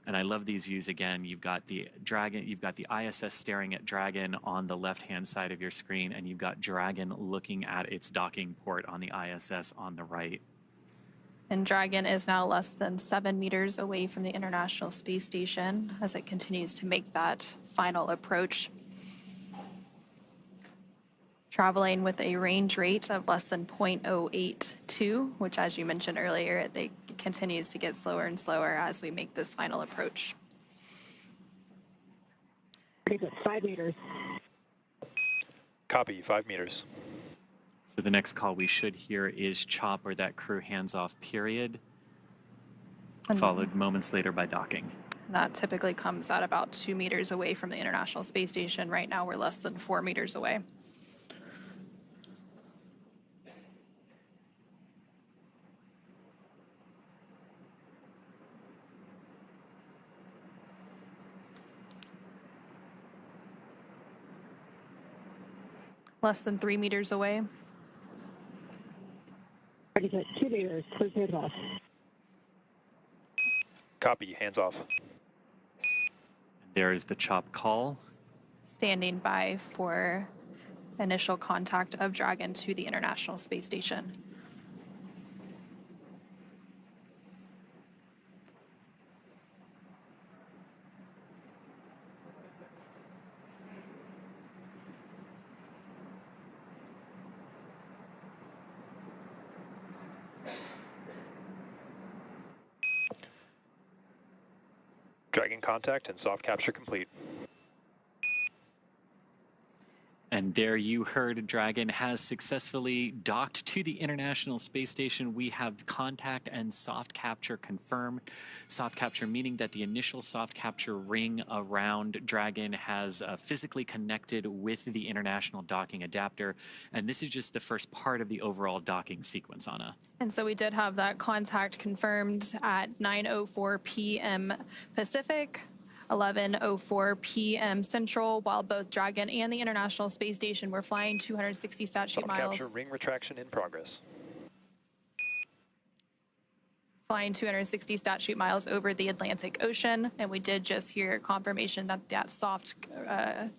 B: And I love these views again. You've got the Dragon, you've got the ISS staring at Dragon on the left-hand side of your screen, and you've got Dragon looking at its docking port on the ISS on the right.
A: And Dragon is now less than 7 meters away from the International Space Station as it continues to make that final approach. Traveling with a range rate of less than 0.082, which, as you mentioned earlier, it continues to get slower and slower as we make this final approach.
D: 5 meters.
C: Copy, 5 meters.
B: So the next call we should hear is CHOP, or that crew hands-off period, followed moments later by docking.
A: That typically comes at about 2 meters away from the International Space Station. Right now, we're less than 4 meters away. Less than 3 meters away.
D: 2 meters, please hands off.
C: Copy, hands off.
B: There is the CHOP call.
A: Standing by for initial contact of Dragon to the International Space Station.
C: Dragon contact and soft capture complete.
B: And there you heard Dragon has successfully docked to the International Space Station. We have contact and soft capture confirmed. Soft capture meaning that the initial soft capture ring around Dragon has physically connected with the International docking adapter. And this is just the first part of the overall docking sequence, Anna.
A: And so we did have that contact confirmed at 9:04 p.m. Pacific, 11:04 p.m. Central, while both Dragon and the International Space Station were flying 260 stat sheet
C: Soft
A: miles.
C: capture ring retraction in progress.
A: Flying 260 stat sheet miles over the Atlantic Ocean, and we did just hear confirmation that that soft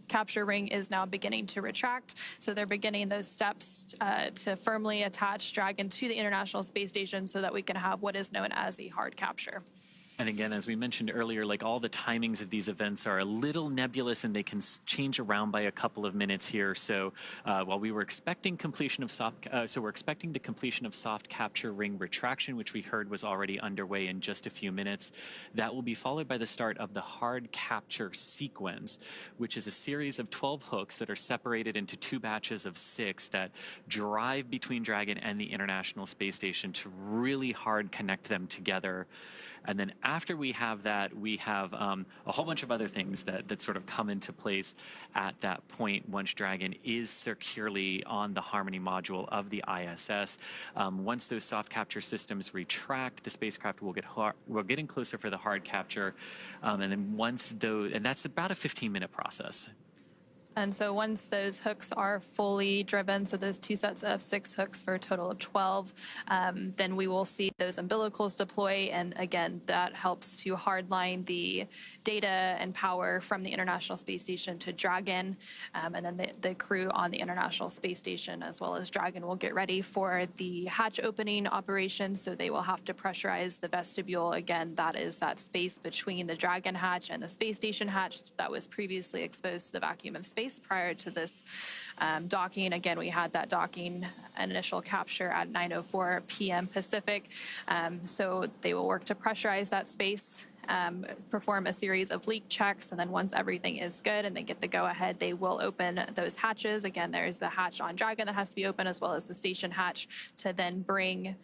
A: capture ring is now beginning to retract. So they're beginning those steps to firmly attach Dragon to the International Space Station so that we can have what is known as a hard capture.
B: And again, as we mentioned earlier, like all the timings of these events are a little nebulous and they can change around by a couple of minutes here. So while we were expecting completion of we're expecting the completion of soft capture ring retraction, which we heard was already underway in just a few minutes. That will be followed by the start of the hard capture sequence, which is a series of 12 hooks that are separated into 2 batches of 6 that drive between Dragon and the International Space Station to really hard connect them together. And then after we have that, we have a whole bunch of other things that sort of come into place at that point once Dragon is securely on the Harmony module of the ISS. Once those soft capture systems retract, the spacecraft will get in closer for the hard capture. And then and that's about a 15-minute process.
A: And so once those hooks are fully driven, so those 2 sets of 6 hooks for a total of 12, then we will see those umbilicals deploy. And again, that helps to hardline the data and power from the International Space Station to Dragon. And then the crew on the International Space Station, as well as Dragon, will get ready for the hatch opening operation. So they will have to pressurize the vestibule. Again, that is that space between the Dragon hatch and the Space Station hatch that was previously exposed to the vacuum of space prior to this docking. Again, we had that docking initial capture at 9:04 p.m. Pacific. So they will work to pressurize that space, perform a series of leak checks, and then once everything is good and they get the go-ahead, they will open those hatches. Again, there's the hatch on Dragon that has to be open, as well as the station hatch, to then bring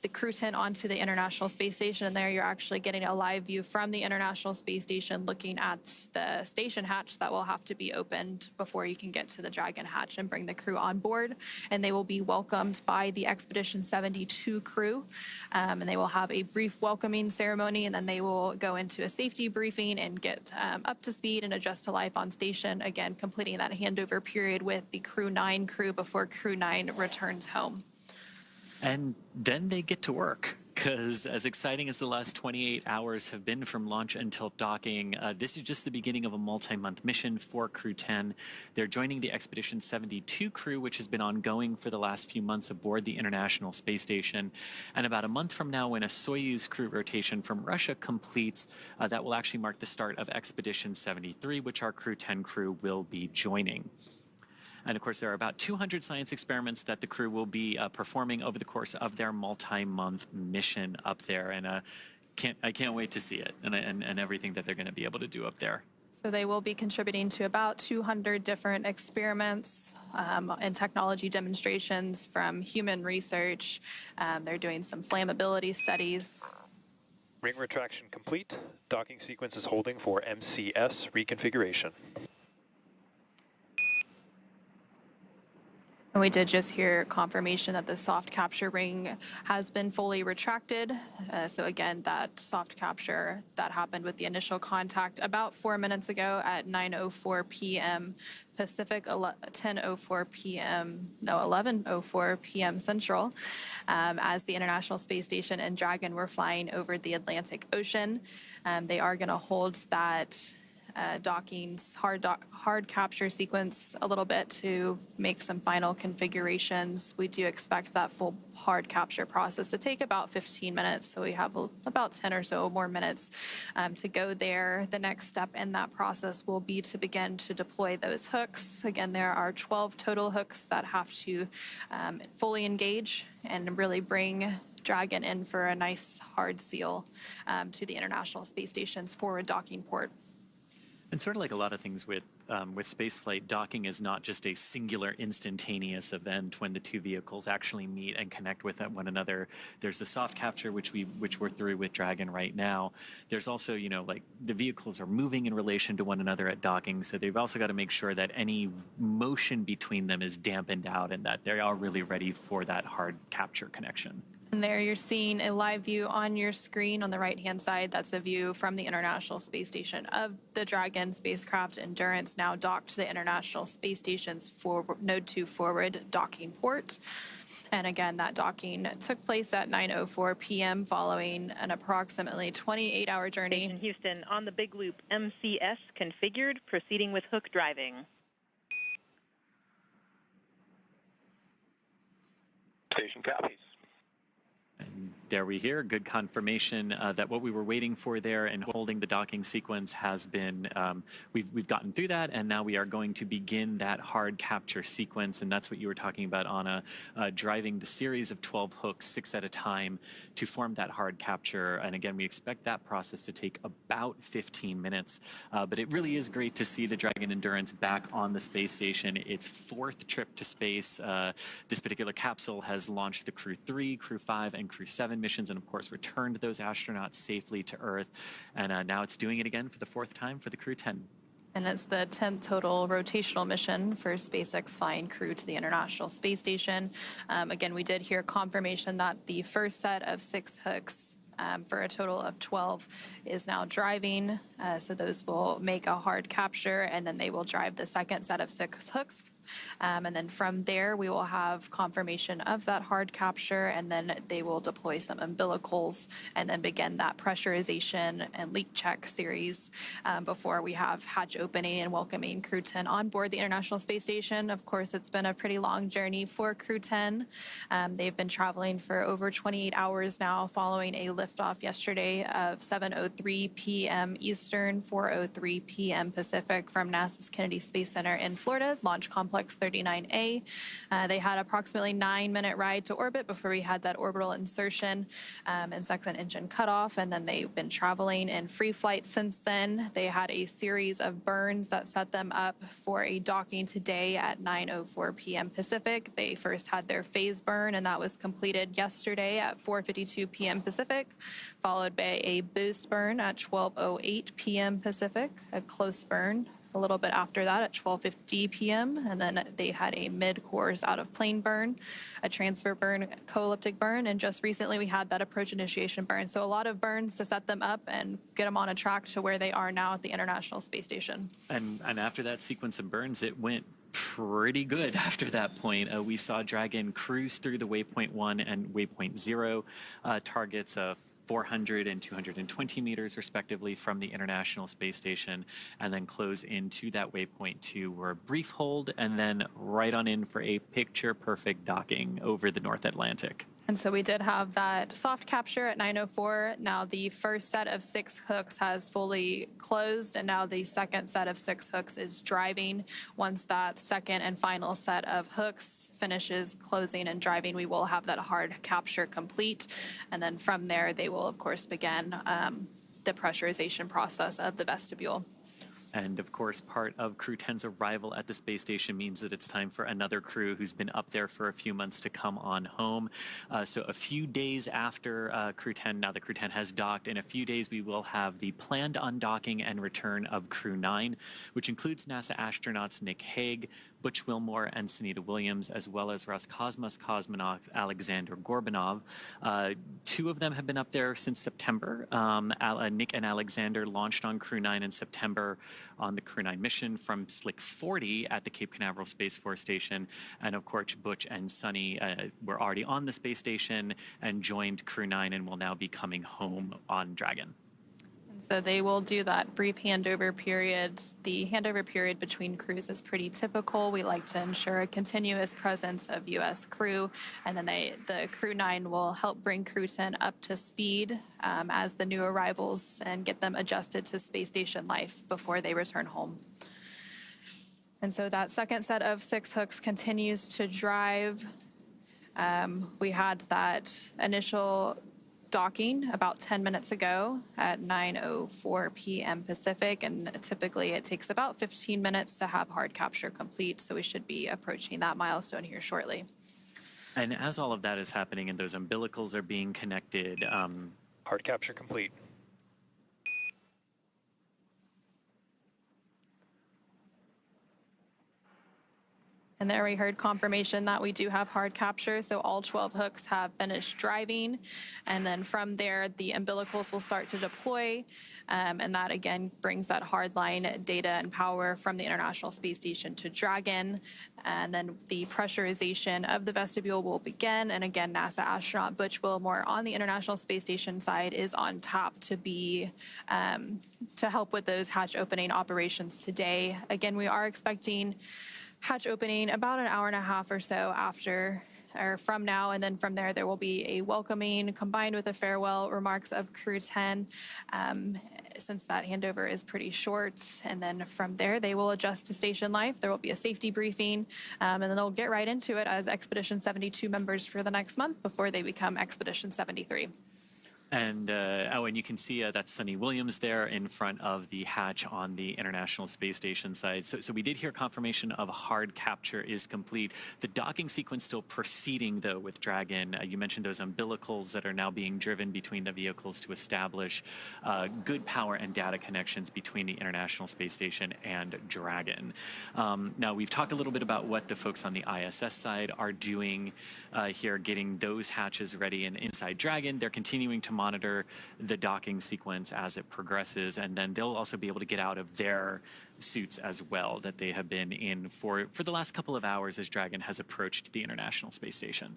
A: the crew tent onto the International Space Station. And there you're actually getting a live view from the International Space Station looking at the station hatch that will have to be opened before you can get to the Dragon hatch and bring the crew on board. And they will be welcomed by the Expedition 72 crew. And they will have a brief welcoming ceremony, and then they will go into a safety briefing and get up to speed and adjust to life on station. Again, completing that handover period with the Crew 9 crew before Crew 9 returns home.
B: And then they get to work. Because as exciting as the last 28 hours have been from launch until docking, this is just the beginning of a multi-month mission for Crew 10. They're joining the Expedition 72 crew, which has been ongoing for the last few months aboard the International Space Station. And about a month from now, when a Soyuz crew rotation from Russia completes, that will actually mark the start of Expedition 73, which our Crew 10 crew will be joining. And of course, there are about 200 science experiments that the crew will be performing over the course of their multi-month mission up there. And I can't wait to see it and everything that they're going to be able to do up there.
A: So they will be contributing to about 200 different experiments and technology demonstrations from human research. They're doing some flammability studies.
C: Ring retraction complete. Docking sequence is holding for MCS reconfiguration.
A: And we did just hear confirmation that the soft capture ring has been fully retracted. So again, that soft capture that happened with the initial contact about 4 minutes ago at 9:04 p.m. Pacific, 11:04 p.m. Central, as the International Space Station and Dragon were flying over the Atlantic Ocean. They are going to hold that docking's hard capture sequence a little bit to make some final configurations. We do expect that full hard capture process to take about 15 minutes, so we have about 10 or so more minutes to go there. The next step in that process will be to begin to deploy those hooks. Again, there are 12 total hooks that have to fully engage and really bring Dragon in for a nice hard seal to the International Space Station's forward docking port.
B: And sort of like a lot of things with spaceflight, docking is not just a singular instantaneous event when the two vehicles actually meet and connect with one another. There's the soft capture, which we're through with Dragon right now. There's also, like the vehicles are moving in relation to one another at docking, so they've also got to make sure that any motion between them is dampened out and that they are really ready for that hard capture connection.
A: And there you're seeing a live view on your screen on the right-hand side. That's a view from the International Space Station of the Dragon spacecraft Endurance, now docked to the International Space Station's Node 2 forward docking port. And again, that docking took place at 9:04 p.m. following an approximately 28-hour journey.
F: Station Houston, on the Big Loop, MCS configured, proceeding with hook driving.
G: Station copies.
B: And there we hear good confirmation that what we were waiting for there and holding the docking sequence has been, we've gotten through that, and now we are going to begin that hard capture sequence, and that's what you were talking about, Anna, driving the series of 12 hooks, 6 at a time, to form that hard capture. And again, we expect that process to take about 15 minutes, but it really is great to see the Dragon Endurance back on the space station. Its 4th trip to space. This particular capsule has launched the Crew 3, Crew 5, and Crew 7 missions, and of course returned those astronauts safely to Earth. And now it's doing it again for the 4th time for the Crew 10.
A: And it's the 10th total rotational mission for SpaceX flying crew to the International Space Station. Again, we did hear confirmation that the first set of 6 hooks for a total of 12 is now driving. So those will make a hard capture, and then they will drive the second set of 6 hooks. And then from there, we will have confirmation of that hard capture, and then they will deploy some umbilicals and then begin that pressurization and leak check series before we have hatch opening and welcoming Crew 10 on board the International Space Station. Of course, it's been a pretty long journey for Crew 10. They've been traveling for over 28 hours now following a liftoff yesterday of 7:03 p.m. Eastern, 4:03 p.m. Pacific from NASA's Kennedy Space Center in Florida, Launch Complex 39A. They had approximately 9-minute ride to orbit before we had that orbital insertion and second engine cutoff, and then they've been traveling in free flight since then. They had a series of burns that set them up for a docking today at 9:04 p.m. Pacific. They first had their phase burn, and that was completed yesterday at 4:52 p.m. Pacific, followed by a boost burn at 12:08 p.m. Pacific, a close burn a little bit after that at 12:50 p.m. And then they had a mid-course out-of-plane burn, a transfer burn, co-elliptic burn, and just recently we had that approach initiation burn. So a lot of burns to set them up and get them on a track to where they are now at the International Space Station.
B: And after that sequence of burns, it went pretty good after that point. We saw Dragon cruise through the Waypoint 1 and Waypoint 0 targets of 400 and 220 meters, respectively, from the International Space Station, and then close into that Waypoint 2 were a brief hold, and then right on in for a picture-perfect docking over the North Atlantic.
A: And so we did have that soft capture at 9:04. Now the first set of 6 hooks has fully closed, and now the second set of 6 hooks is driving. Once that second and final set of hooks finishes closing and driving, we will have that hard capture complete. And then from there, they will, of course, begin the pressurization process of the vestibule.
B: And of course, part of Crew 10's arrival at the space station means that it's time for another crew who's been up there for a few months to come on home. So a few days after Crew 10, now that Crew 10 has docked, in a few days we will have the planned undocking and return of Crew 9, which includes NASA astronauts Nick Hague, Butch Wilmore, and Sunita Williams, as well as Roscosmos cosmonaut Alexander Gorbanov. 2 of them have been up there since September. Nick and Alexander launched on Crew 9 in September on the Crew 9 mission from Slick 40 at the Cape Canaveral Space Force Station. And of course, Butch and Sunny were already on the space station and joined Crew 9 and will now be coming home on Dragon.
A: So they will do that brief handover period. The handover period between crews is pretty typical. We like to ensure a continuous presence of U.S. crew, and then the Crew 9 will help bring Crew 10 up to speed as the new arrivals and get them adjusted to space station life before they return home. And so that second set of 6 hooks continues to drive. We had that initial docking about 10 minutes ago at 9:04 p.m. Pacific, and typically it takes about 15 minutes to have hard capture complete, so we should be approaching that milestone here shortly.
B: And as all of that is happening and those umbilicals are being connected,
C: hard capture complete.
A: And there we heard confirmation that we do have hard capture, so all 12 hooks have finished driving. And then from there, the umbilicals will start to deploy, and that again brings that hardline data and power from the International Space Station to Dragon. And then the pressurization of the vestibule will begin. And again, NASA astronaut Butch Wilmore on the International Space Station side is on tap to be to help with those hatch opening operations today. Again, we are expecting hatch opening about an hour and a half or so after or from now, and then from there will be a welcoming combined with a farewell remarks of Crew 10 since that handover is pretty short. And then from there they will adjust to station life. There will be a safety briefing, and then they'll get right into it as Expedition 72 members for the next month before they become Expedition 73.
B: And and you can see that's Sunny Williams there in front of the hatch on the International Space Station side. So we did hear confirmation of hard capture is complete. The docking sequence still proceeding, though, with Dragon. You mentioned those umbilicals that are now being driven between the vehicles to establish good power and data connections between the International Space Station and Dragon. Now, we've talked a little bit about what the folks on the ISS side are doing here, getting those hatches ready. And inside Dragon, they're continuing to monitor the docking sequence as it progresses, and then they'll also be able to get out of their suits as well that they have been in for the last couple of hours as Dragon has approached the International Space Station.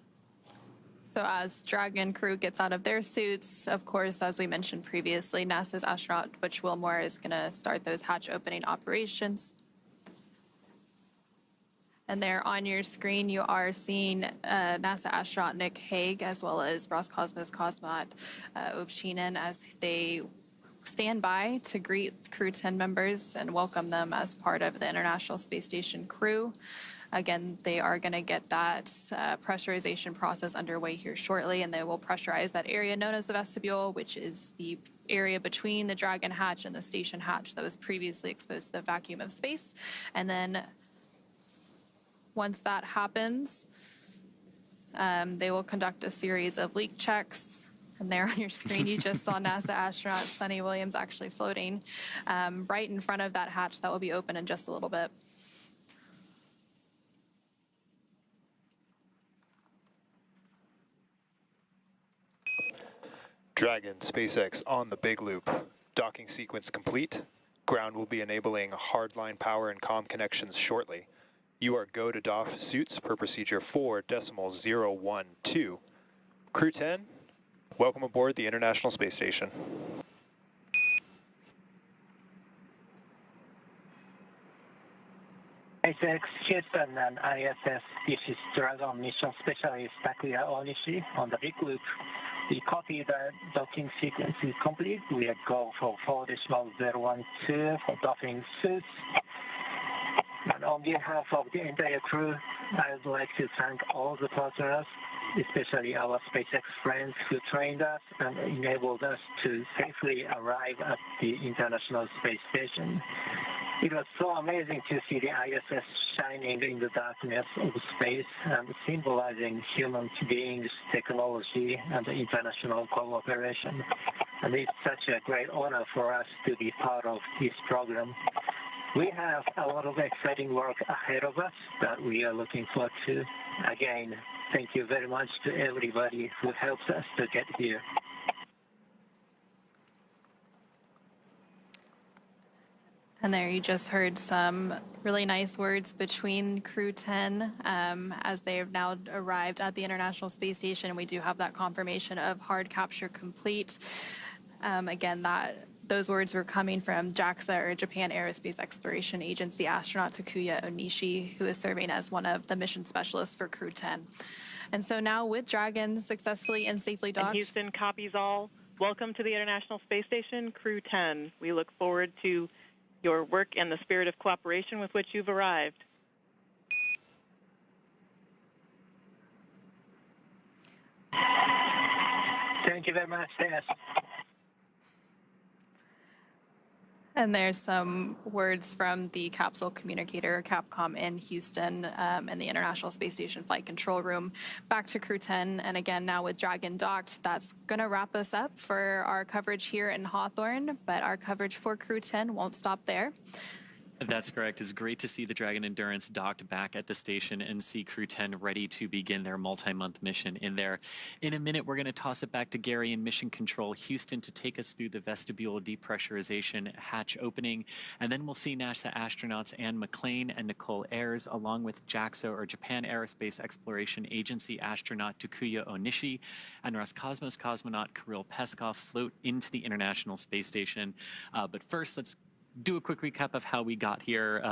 A: So as Dragon crew gets out of their suits, of course, as we mentioned previously, NASA's astronaut Butch Wilmore is going to start those hatch opening operations. And there on your screen, you are seeing NASA astronaut Nick Hague as well as Roscosmos cosmonaut Ovchinin as they stand by to greet Crew 10 members and welcome them as part of the International Space Station crew. Again, they are going to get that pressurization process underway here shortly, and they will pressurize that area known as the vestibule, which is the area between the Dragon hatch and the station hatch that was previously exposed to the vacuum of space. And then once that happens, they will conduct a series of leak checks. And there on your screen, you just saw NASA astronaut Sunny Williams actually floating right in front of that hatch that will be open in just a little bit.
C: Dragon, SpaceX on the big loop. Docking sequence complete. Ground will be enabling hardline power and comm connections shortly. You are go to doff suits per procedure 4.012. Crew 10, welcome aboard the International Space Station.
H: SpaceX Houston and ISS, this is Dragon Mission Specialist Takuya Onishi on the big loop. We copy the docking sequence is complete. We are go for 4.012 for docking suits. And on behalf of the entire crew, I would like to thank all the partners, especially our SpaceX friends who trained us and enabled us to safely arrive at the International Space Station. It was so amazing to see the ISS shining in the darkness of space and symbolizing human beings, technology, and international cooperation. And it's such a great honor for us to be part of this program. We have a lot of exciting work ahead of us that we are looking forward to. Again, thank you very much to everybody who helps us to get here.
A: And there you just heard some really nice words between Crew 10 as they have now arrived at the International Space Station. We do have that confirmation of hard capture complete. Again, those words were coming from JAXA, or Japan Aerospace Exploration Agency astronaut Takuya Onishi, who is serving as one of the mission specialists for Crew 10. And so now with Dragon successfully and safely docked.
F: And Houston copies all. Welcome to the International Space Station, Crew 10. We look forward to your work and the spirit of cooperation with which you've arrived.
H: Thank you very much, Dennis.
A: And there's some words from the capsule communicator, Capcom, in Houston and the International Space Station Flight Control Room. Back to Crew 10, and again, now with Dragon docked, that's going to wrap us up for our coverage here in Hawthorne, but our coverage for Crew 10 won't stop there.
B: That's correct. It's great to see the Dragon Endurance docked back at the station and see Crew 10 ready to begin their multi-month mission in there. In a minute, we're going to toss it back to Gary in Mission Control Houston to take us through the vestibule depressurization hatch opening, and then we'll see NASA astronauts Anne McClain and Nicole Ayers, along with JAXA, or Japan Aerospace Exploration Agency astronaut Takuya Onishi and Roscosmos cosmonaut Kirill Peskov float into the International Space Station. But first, let's do a quick recap of how we got here.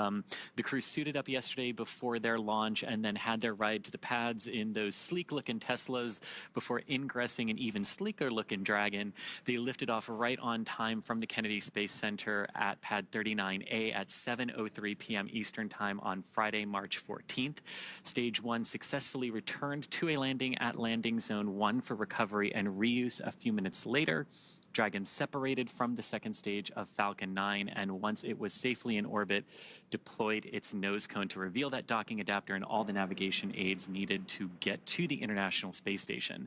B: The crew suited up yesterday before their launch and then had their ride to the pads in those sleek-looking Teslas before ingressing an even sleeker-looking Dragon. They lifted off right on time from the Kennedy Space Center at pad 39A at 7:03 p.m. Eastern Time on Friday, March 14th. Stage 1 successfully returned to a landing at Landing Zone 1 for recovery and reuse a few minutes later. Dragon separated from the second stage of Falcon 9, and once it was safely in orbit, deployed its nose cone to reveal that docking adapter and all the navigation aids needed to get to the International Space Station.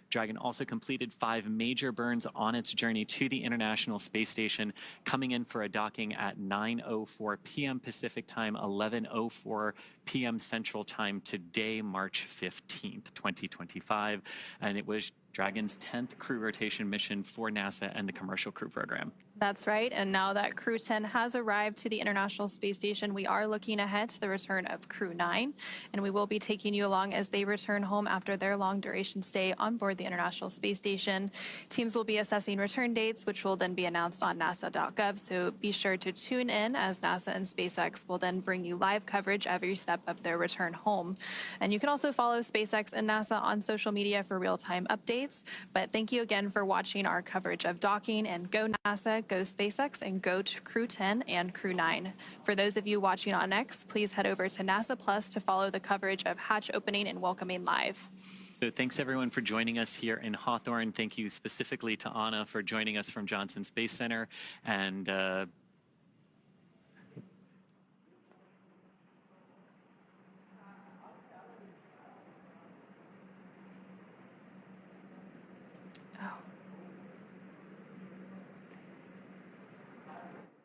B: Dragon also completed 5 major burns on its journey to the International Space Station, coming in for a docking at 9:04 p.m. Pacific Time, 11:04 p.m. Central Time today, March 15th, 2025. And it was Dragon's 10th crew rotation mission for NASA and the Commercial Crew Program.
A: That's right. And now that Crew 10 has arrived to the International Space Station, we are looking ahead to the return of Crew 9. And we will be taking you along as they return home after their long duration stay on board the International Space Station. Teams will be assessing return dates, which will then be announced on nasa.gov. So be sure to tune in as NASA and SpaceX will then bring you live coverage every step of their return home. And you can also follow SpaceX and NASA on social media for real-time updates. But thank you again for watching our coverage of docking, and go NASA, go SpaceX, and go to Crew 10 and Crew 9. For those of you watching on X, please head over to NASA Plus to follow the coverage of hatch opening and welcoming live.
B: So thanks everyone for joining us here in Hawthorne. Thank you specifically to Anna for joining us from Johnson Space Center. And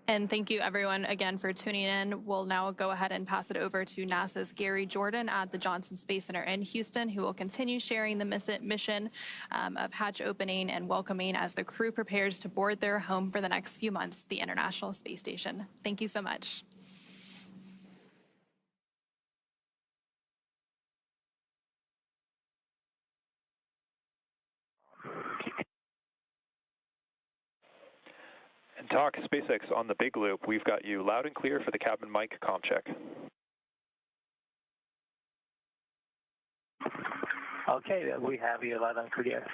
A: And thank you everyone again for tuning in. We'll now go ahead and pass it over to NASA's Gary Jordan at the Johnson Space Center in Houston, who will continue sharing the mission of hatch opening and welcoming as the crew prepares to board their home for the next few months, the International Space Station. Thank you so much.
C: And talk, SpaceX on the big loop. We've got you loud and clear for the cabin mic comm check.
H: Okay, we have you loud and clear.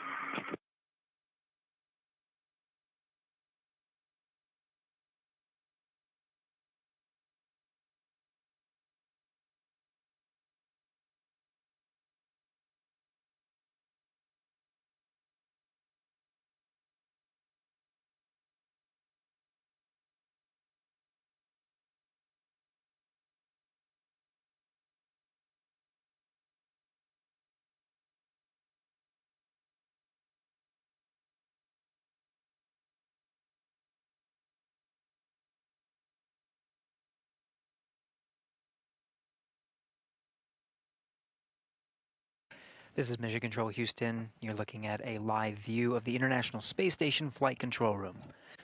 E: This is Mission Control Houston. You're looking at a live view of the International Space Station Flight Control Room.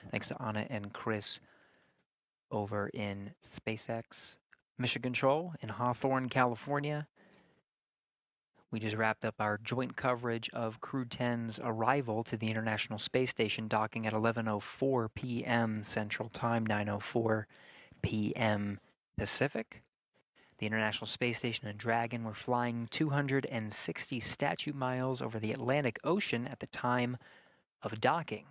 E: Thanks to Anna and Chris over in SpaceX Mission Control in Hawthorne, California. We just wrapped up our joint coverage of Crew 10's arrival to the International Space Station, docking at 11:04 p.m. Central Time, 9:04 p.m. Pacific. The International Space Station and Dragon were flying 260 statute miles over the Atlantic Ocean at the time of docking.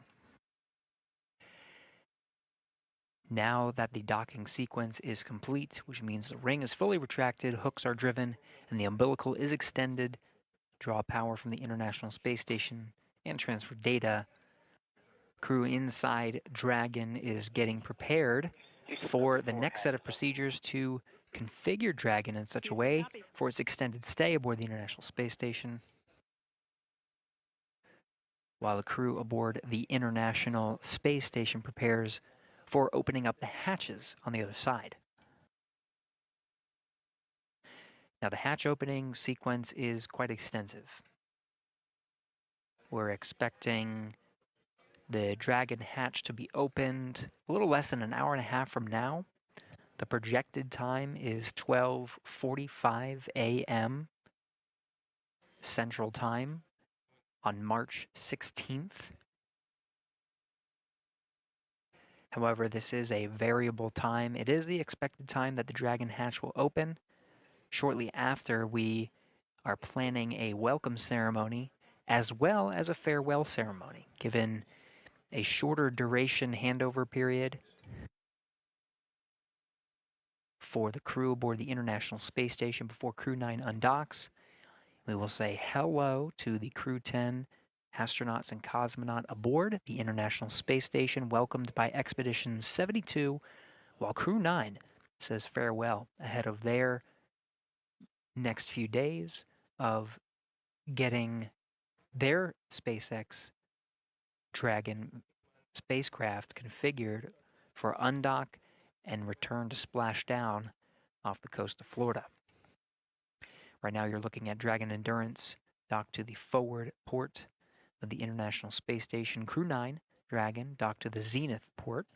E: Now that the docking sequence is complete, which means the ring is fully retracted, hooks are driven, and the umbilical is extended, draw power from the International Space Station, and transfer data, crew inside Dragon is getting prepared for the next set of procedures to configure Dragon in such a way for its extended stay aboard the International Space Station, while the crew aboard the International Space Station prepares for opening up the hatches on the other side. Now, the hatch opening sequence is quite extensive. We're expecting the Dragon hatch to be opened a little less than an hour and a half from now. The projected time is 12:45 a.m. Central Time on March 16th. However, this is a variable time. It is the expected time that the Dragon hatch will open. Shortly after, we are planning a welcome ceremony as well as a farewell ceremony, given a shorter duration handover period for the crew aboard the International Space Station before Crew 9 undocks. We will say hello to the Crew 10 astronauts and cosmonaut aboard the International Space Station, welcomed by Expedition 72, while Crew 9 says farewell ahead of their next few days of getting their SpaceX Dragon spacecraft configured for undock and return to splash down off the coast of Florida. Right now you're looking at Dragon Endurance docked to the forward port of the International Space Station. Crew 9 Dragon docked to the Zenith port.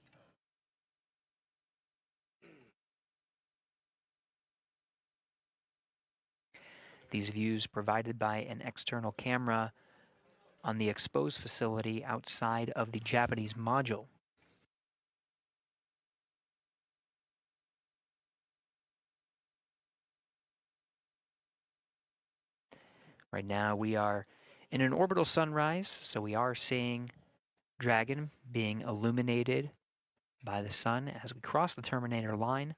E: These views provided by an external camera on the exposed facility outside of the Japanese module. Right now we are in an orbital sunrise, so we are seeing Dragon being illuminated by the sun as we cross the terminator line.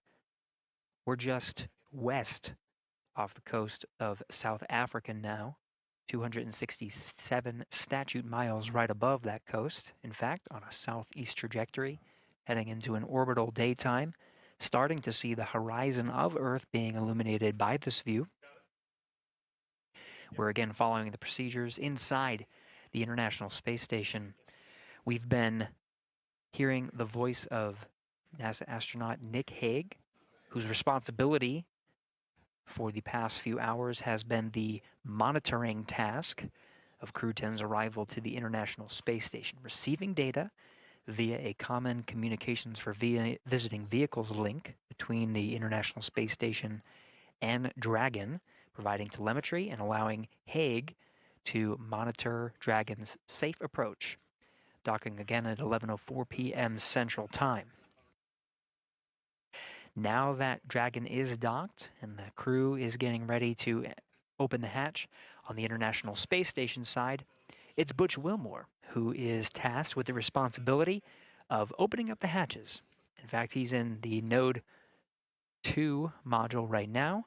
E: We're just west off the coast of South Africa now, 267 statute miles right above that coast, in fact, on a southeast trajectory, heading into an orbital daytime, starting to see the horizon of Earth being illuminated by this view. We're again following the procedures inside the International Space Station. We've been hearing the voice of NASA astronaut Nick Hague, whose responsibility for the past few hours has been the monitoring task of Crew 10's arrival to the International Space Station, receiving data via a common communications for visiting vehicles link between the International Space Station and Dragon, providing telemetry and allowing Hague to monitor Dragon's safe approach, docking again at 11:04 p.m. Central Time. Now that Dragon is docked and the crew is getting ready to open the hatch on the International Space Station side, it's Butch Wilmore who is tasked with the responsibility of opening up the hatches. In fact, he's in the Node 2 module right now.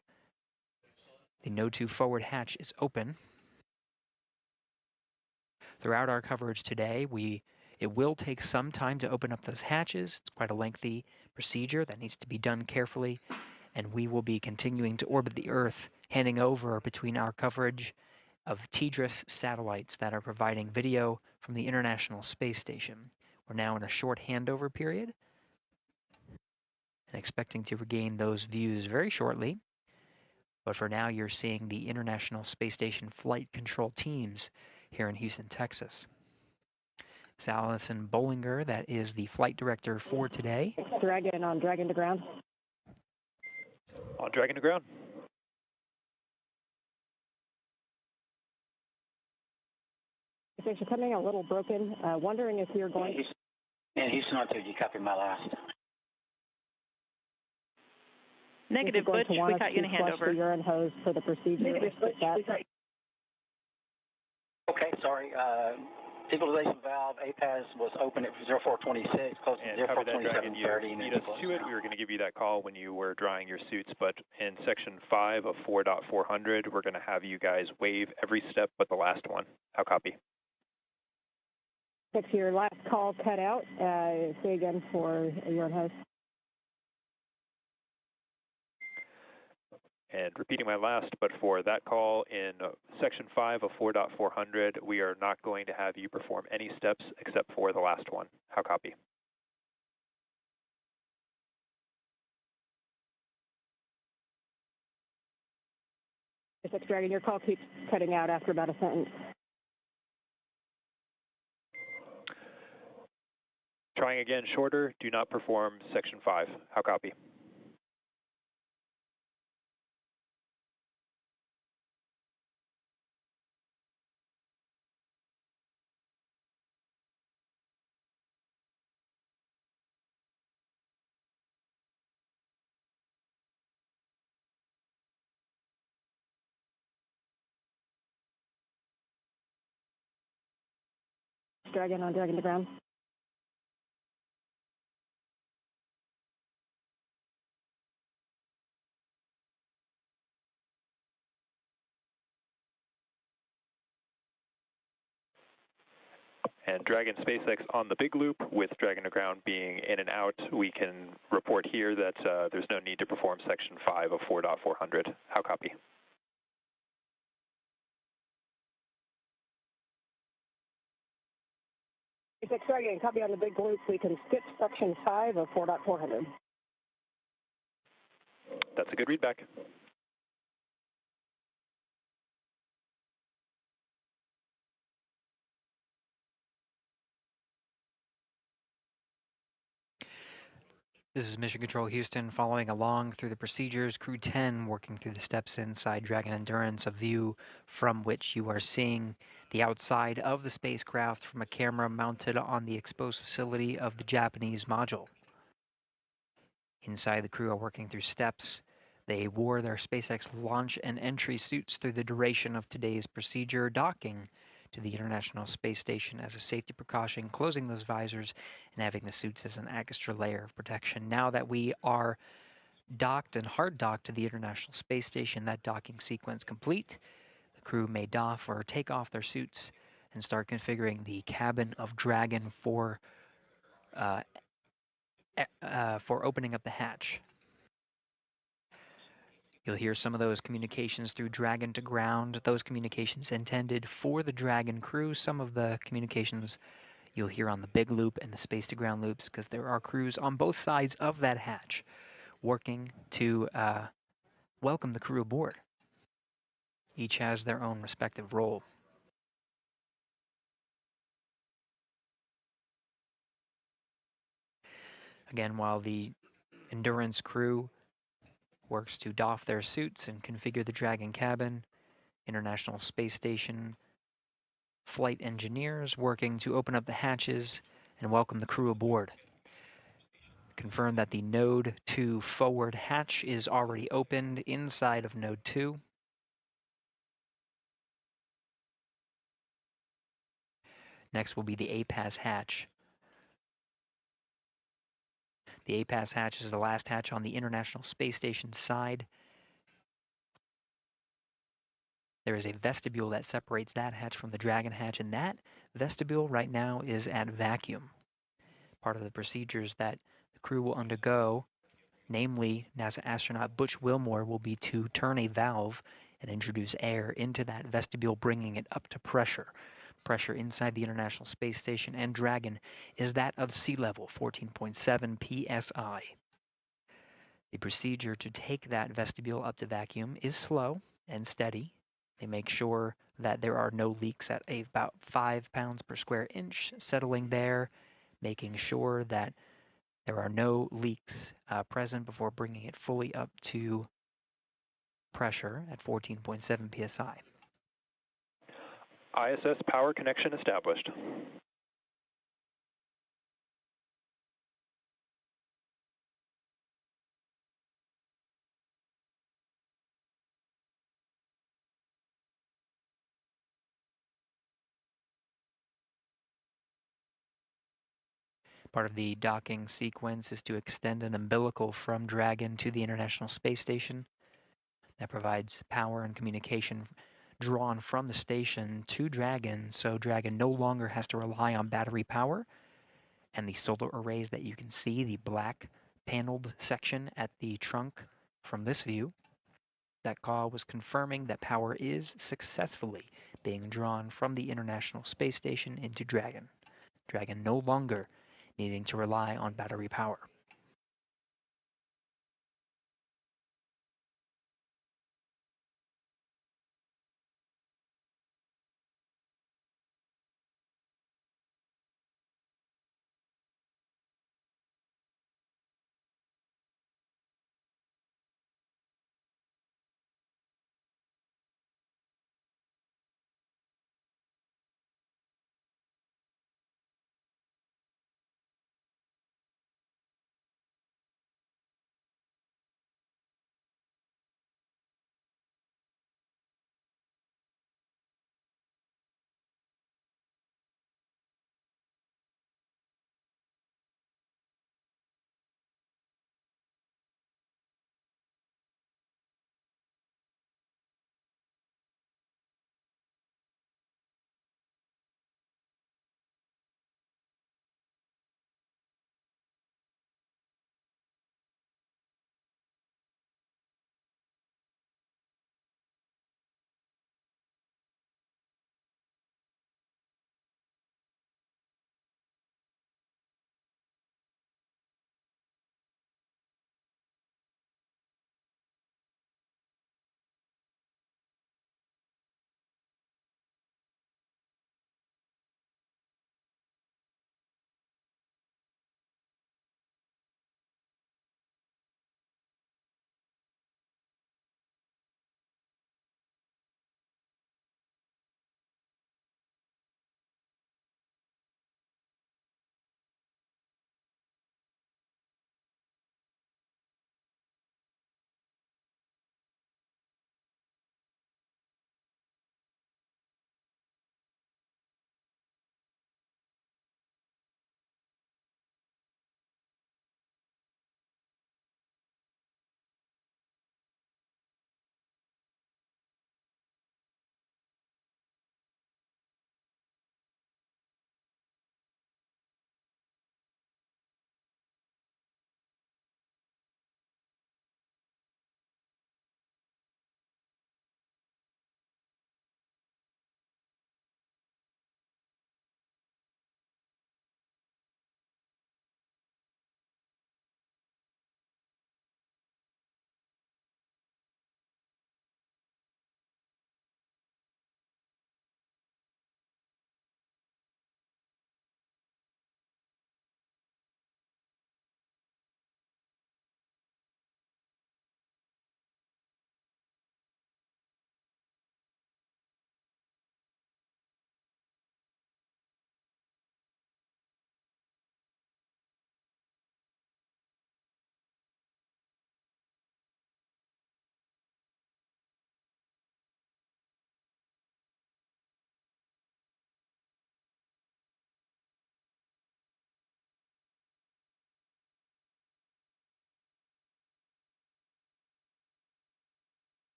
E: The Node 2 forward hatch is open. Throughout our coverage today, it will take some time to open up those hatches. It's quite a lengthy procedure that needs to be done carefully, and we will be continuing to orbit the Earth, handing over between our coverage of TDRS satellites that are providing video from the International Space Station. We're now in a short handover period and expecting to regain those views very shortly. But for now, you're seeing the International Space Station flight control teams here in Houston, Texas. It's Allison Bollinger, that is the flight director for today.
D: Dragon on Dragon to ground.
C: On Dragon to ground.
D: Station coming a little broken. Wondering if you're going.
H: And Houston on 2, you copy my last.
F: Negative, Butch. We got you in a handover.
D: The urine hose for the procedure.
H: Negative, Butch. Okay, sorry. Stabilization valve, APAS was open at 0426, close to 042730.
C: You beat us to it. We were going to give you that call when you were drying your suits, but in section 5 of 4.400, we're going to have you guys wave every step but the last one. How copy?
D: If your last call cut out, say again for urine hose.
C: And repeating my last, but for that call in section 5 of 4.400, we are not going to have you perform any steps except for the last one. How copy?
D: Six Dragon, your call keeps cutting out after about a sentence.
C: Trying again shorter, do not perform section 5. How copy?
D: Dragon on Dragon to ground.
C: And Dragon SpaceX on the big loop, with Dragon to ground being in and out, we can report here that there's no need to perform section 5 of 4.400. How copy?
D: Six Dragon, copy on the big loop. We can skip section 5 of 4.400.
C: That's a good readback.
E: This is Mission Control Houston following along through the procedures. Crew 10 working through the steps inside Dragon Endurance, a view from which you are seeing the outside of the spacecraft from a camera mounted on the exposed facility of the Japanese module. Inside, the crew are working through steps. They wore their SpaceX launch and entry suits through the duration of today's procedure, docking to the International Space Station as a safety precaution, closing those visors and having the suits as an extra layer of protection. Now that we are docked and hard docked to the International Space Station, that docking sequence complete, the crew may doff or take off their suits and start configuring the cabin of Dragon for opening up the hatch. You'll hear some of those communications through Dragon to ground, those communications intended for the Dragon crew. Some of the communications you'll hear on the big loop and the space to ground loops, because there are crews on both sides of that hatch working to welcome the crew aboard. Each has their own respective role. Again, while the Endurance crew works to doff their suits and configure the Dragon cabin, International Space Station flight engineers working to open up the hatches and welcome the crew aboard. Confirm that the Node 2 forward hatch is already opened inside of Node 2. Next will be the APAS hatch. The APAS hatch is the last hatch on the International Space Station side. There is a vestibule that separates that hatch from the Dragon hatch, and that vestibule right now is at vacuum. Part of the procedures that the crew will undergo, namely NASA astronaut Butch Wilmore, will be to turn a valve and introduce air into that vestibule, bringing it up to pressure. Pressure inside the International Space Station and Dragon is that of sea level, 14.7 psi. The procedure to take that vestibule up to vacuum is slow and steady. They make sure that there are no leaks at about 5 pounds per square inch, settling there, making sure that there are no leaks present before bringing it fully up to pressure at 14.7 psi.
C: ISS power connection established.
E: Part of the docking sequence is to extend an umbilical from Dragon to the International Space Station. That provides power and communication drawn from the station to Dragon, so Dragon no longer has to rely on battery power. And the solar arrays that you can see, the black paneled section at the trunk from this view, that call was confirming that power is successfully being drawn from the International Space Station into Dragon. Dragon no longer needing to rely on battery power.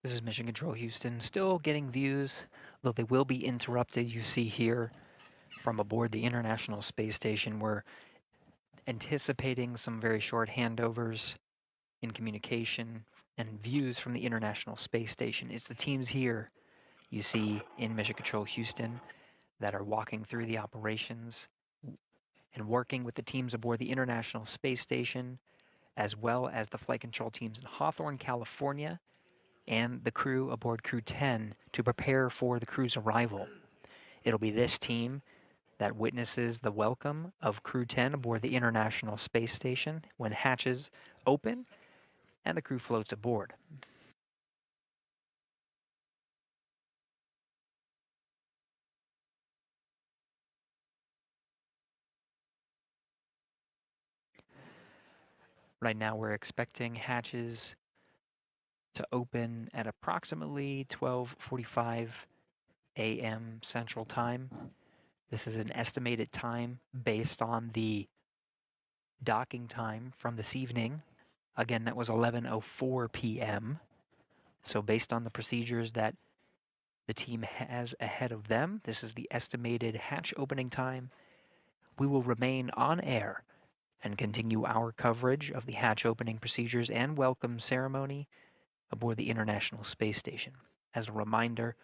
E: This is Mission Control Houston, still getting views, though they will be interrupted. You see here from aboard the International Space Station, we're anticipating some very short handovers in communication and views from the International Space Station. It's the teams here you see in Mission Control Houston that are walking through the operations and working with the teams aboard the International Space Station, as well as the flight control teams in Hawthorne, California, and the crew aboard Crew 10 to prepare for the crew's arrival. It'll be this team that witnesses the welcome of Crew 10 aboard the International Space Station when hatches open and the crew floats aboard. Right now we're expecting hatches to open at approximately 12:45 a.m. Central Time. This is an estimated time based on the docking time from this evening. Again, that was 11:04 p.m. So based on the procedures that the team has ahead of them, this is the estimated hatch opening time. We will remain on air and continue our coverage of the hatch opening procedures and welcome ceremony aboard the International Space Station. As a reminder,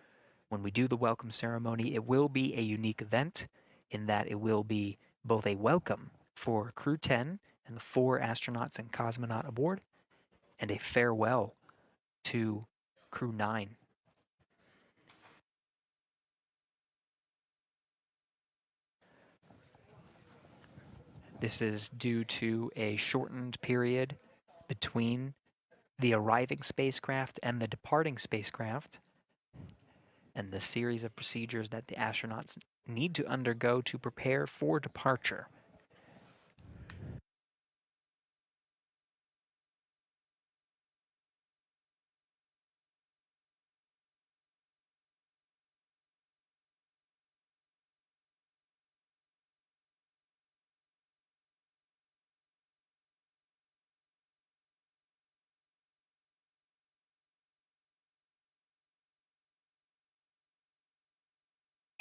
E: when we do the welcome ceremony, it will be a unique event in that it will be both a welcome for Crew 10 and the 4 astronauts and cosmonaut aboard, and a farewell to Crew 9. This is due to a shortened period between the arriving spacecraft and the departing spacecraft, and the series of procedures that the astronauts need to undergo to prepare for departure.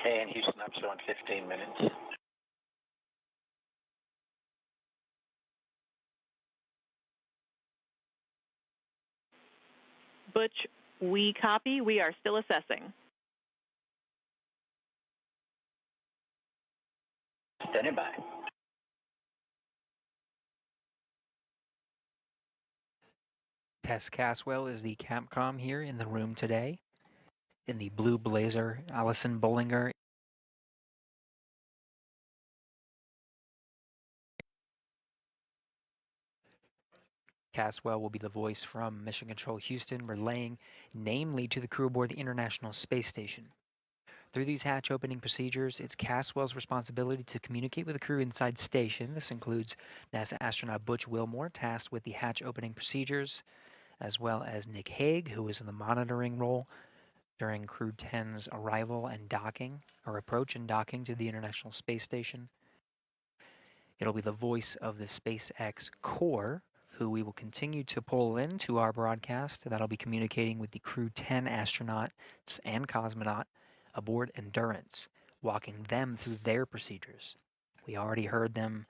G: Okay, and Houston, I'm showing 15 minutes.
F: Butch, we copy. We are still assessing.
G: Standing by.
E: Tess Caswell is the Capcom here in the room today. In the blue blazer, Allison Bollinger. Caswell will be the voice from Mission Control Houston, relaying namely to the crew aboard the International Space Station. Through these hatch opening procedures, it's Caswell's responsibility to communicate with the crew inside station. This includes NASA astronaut Butch Wilmore, tasked with the hatch opening procedures, as well as Nick Hague, who is in the monitoring role during Crew 10's arrival and docking, or approach and docking to the International Space Station. It'll be the voice of the SpaceX core, who we will continue to pull into our broadcast. That'll be communicating with the Crew 10 astronauts and cosmonaut aboard Endurance, walking them through their procedures. We already heard them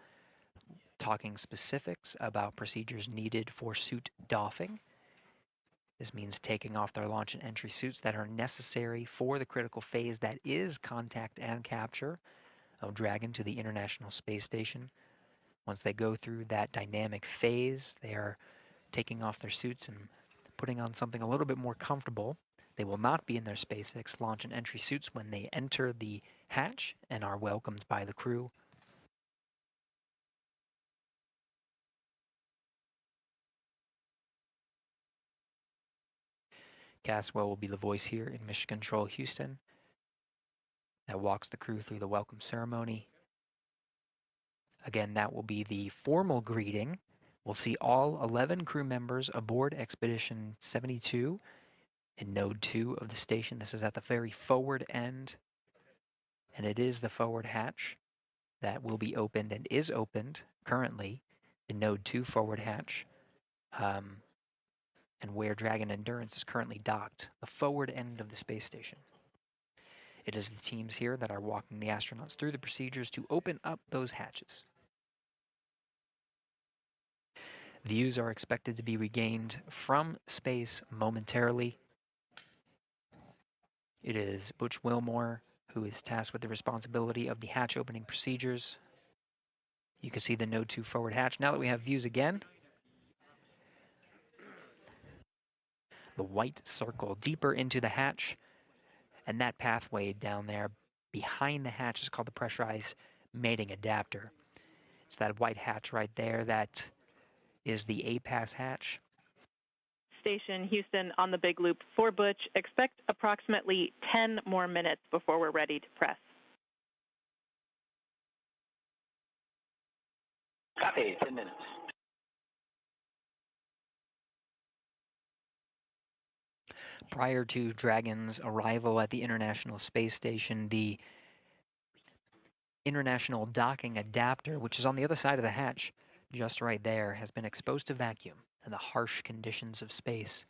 E: talking specifics about procedures needed for suit doffing. This means taking off their launch and entry suits that are necessary for the critical phase that is contact and capture of Dragon to the International Space Station. Once they go through that dynamic phase, they are taking off their suits and putting on something a little bit more comfortable. They will not be in their SpaceX launch and entry suits when they enter the hatch and are welcomed by the crew. Caswell will be the voice here in Mission Control Houston that walks the crew through the welcome ceremony. Again, that will be the formal greeting. We'll see all 11 crew members aboard Expedition 72 in Node 2 of the station. This is at the very forward end, and it is the forward hatch that will be opened and is opened currently, the Node 2 forward hatch. and where Dragon Endurance is currently docked, the forward end of the space station. It is the teams here that are walking the astronauts through the procedures to open up those hatches. Views are expected to be regained from space momentarily. It is Butch Wilmore who is tasked with the responsibility of the hatch opening procedures. You can see the Node 2 forward hatch. Now that we have views again, the white circle deeper into the hatch, and that pathway down there behind the hatch is called the pressurized mating adapter. It's that white hatch right there that is the A-pass hatch.
F: Station Houston on the big loop for Butch. Expect approximately 10 more minutes before we're ready to press.
I: Copy, 10 minutes.
E: Prior to Dragon's arrival at the International Space Station, the International Docking Adapter, which is on the other side of the hatch, just right there, has been exposed to vacuum and the harsh conditions of space,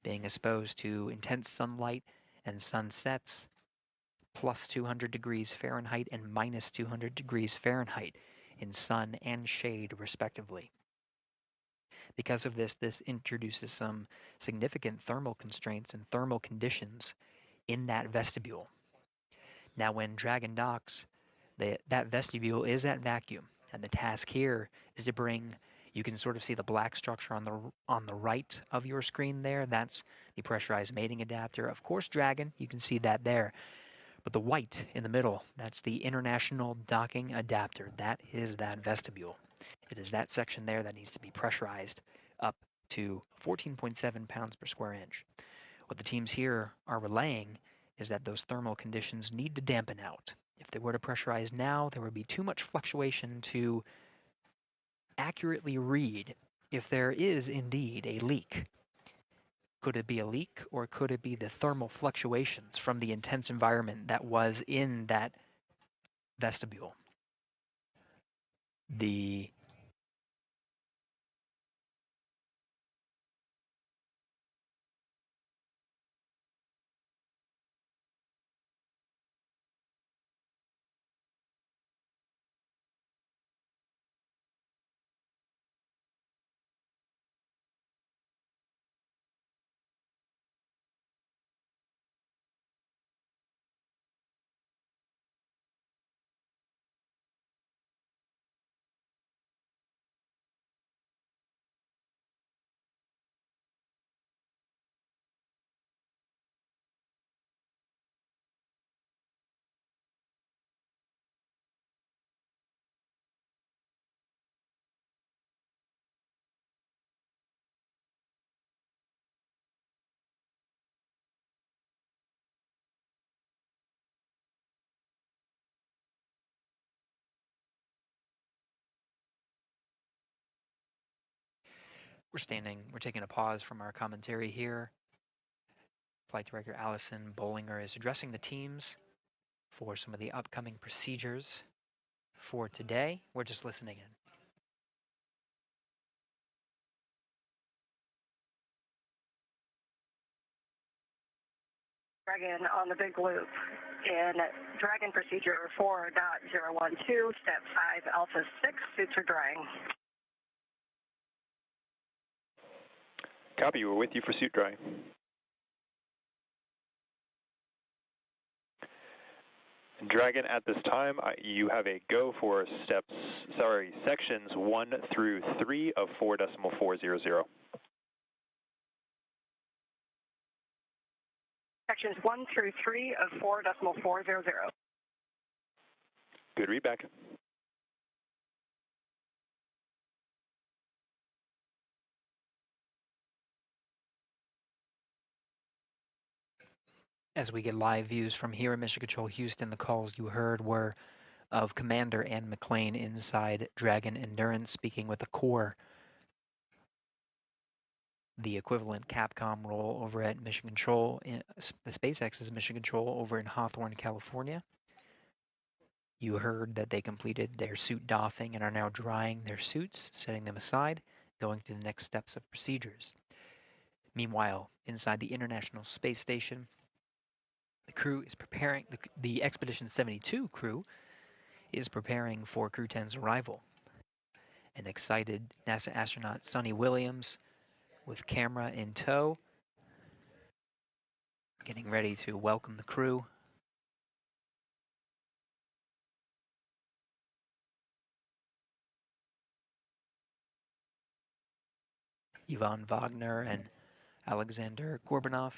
E: being exposed to intense sunlight and sunsets, plus 200 degrees Fahrenheit and minus 200 degrees Fahrenheit in sun and shade, respectively. Because of this, this introduces some significant thermal constraints and thermal conditions in that vestibule. Now, when Dragon docks, that vestibule is at vacuum, and the task here is to bring, you can sort of see the black structure on the right of your screen there. That's the pressurized mating adapter. Of course, Dragon, you can see that there. But the white in the middle, that's the International Docking Adapter. That is that vestibule. It is that section there that needs to be pressurized up to 14.7 pounds per square inch. What the teams here are relaying is that those thermal conditions need to dampen out. If they were to pressurize now, there would be too much fluctuation to accurately read if there is indeed a leak. Could it be a leak, or could it be the thermal fluctuations from the intense environment that was in that vestibule? We're taking a pause from our commentary here. Flight Director Allison Bollinger is addressing the teams for some of the upcoming procedures for today. We're just listening in.
D: Dragon on the big loop in Dragon procedure 4.012, step 5, alpha 6, suits are drying.
C: Copy, we're with you for suit drying. Dragon, at this time, you have a go for sections 1 through 3 of 4.400.
D: Sections 1 through 3 of 4.400.
C: Good readback.
E: As we get live views from here at Mission Control Houston, the calls you heard were of Commander Ann McLean inside Dragon Endurance, speaking with the core, the equivalent Capcom role over at Mission Control, the SpaceX's Mission Control over in Hawthorne, California. You heard that they completed their suit doffing and are now drying their suits, setting them aside, going through the next steps of procedures. Meanwhile, inside the International Space Station, the crew is preparing, the Expedition 72 crew is preparing for Crew 10's arrival. An excited NASA astronaut Sonny Williams, with camera in tow, getting ready to welcome the crew. Ivan Wagner and Alexander Gorbanov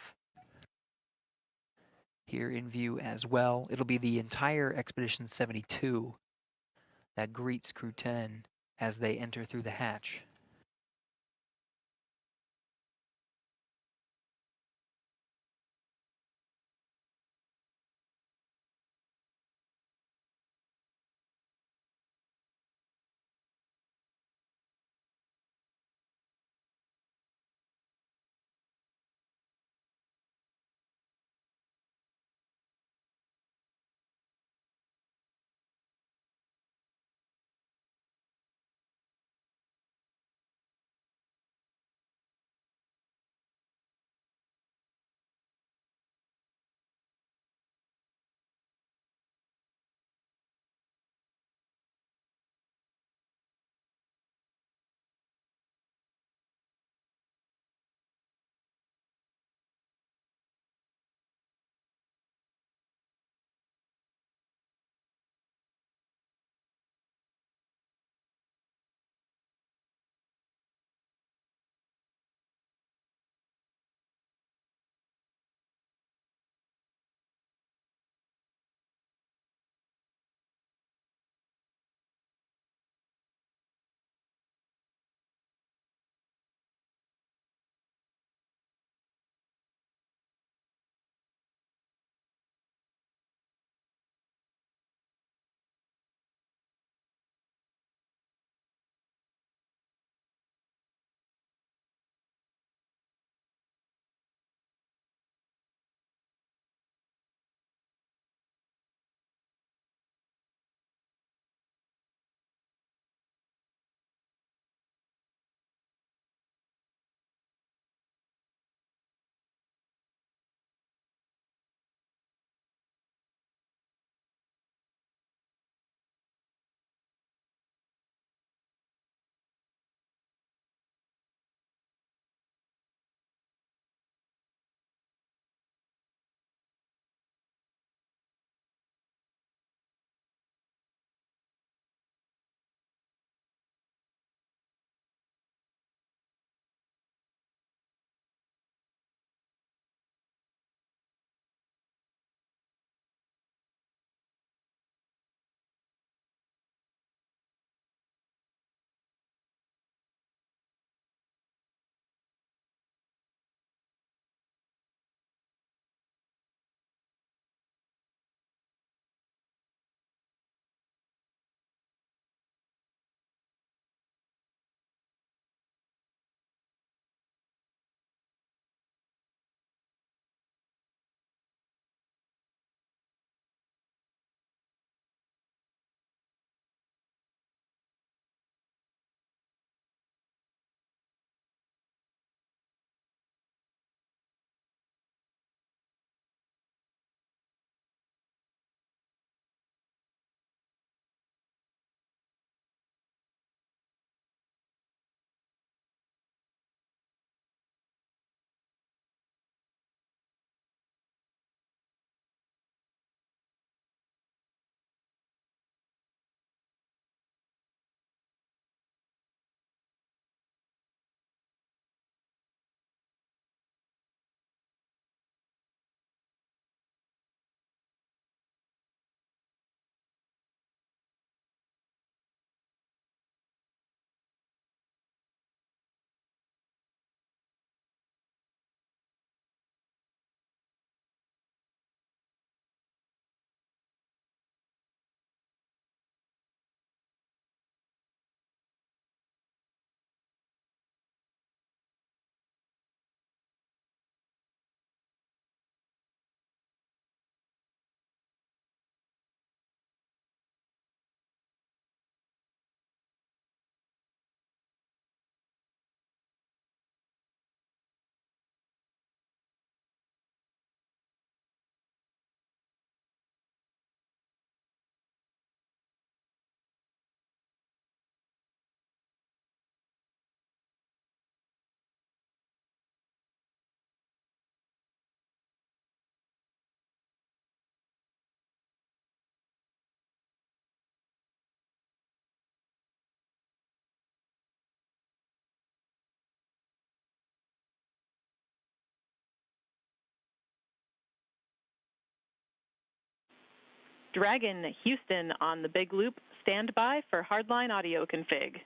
E: here in view as well. It'll be the entire Expedition 72 that greets Crew 10 as they enter through the hatch.
F: Dragon Houston on the big loop, stand by for hardline audio config.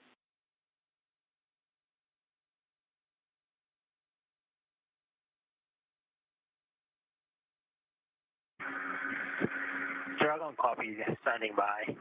H: Dragon copy, standing by.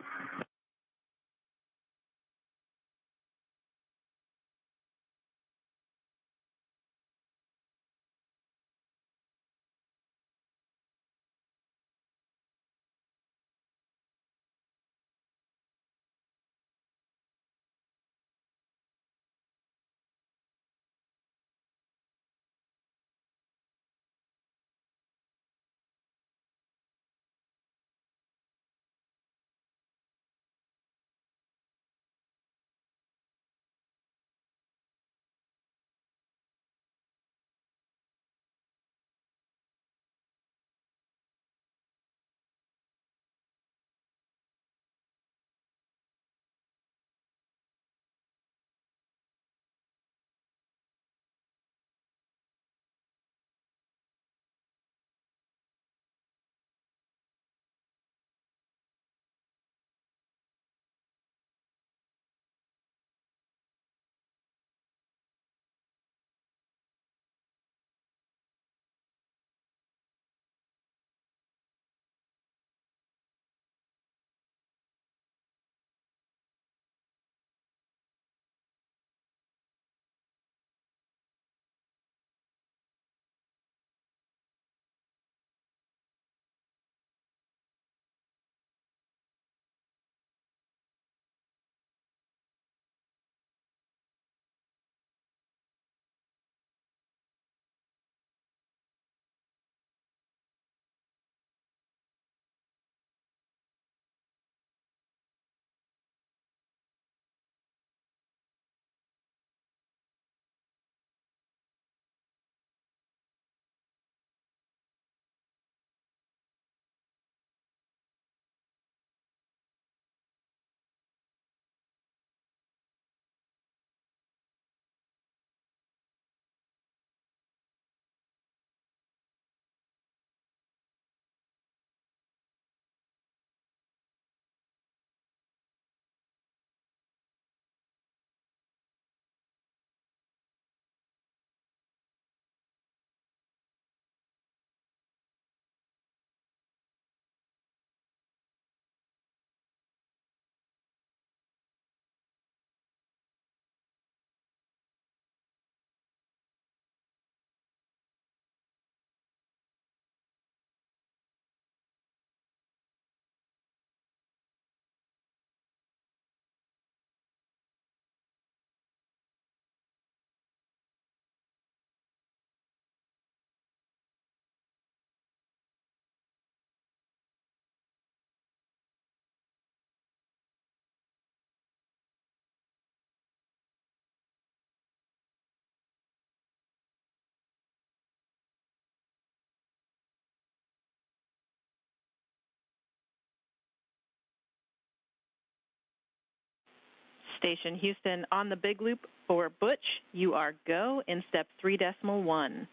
F: Station Houston on the big loop for Butch, you are go in step 3.1.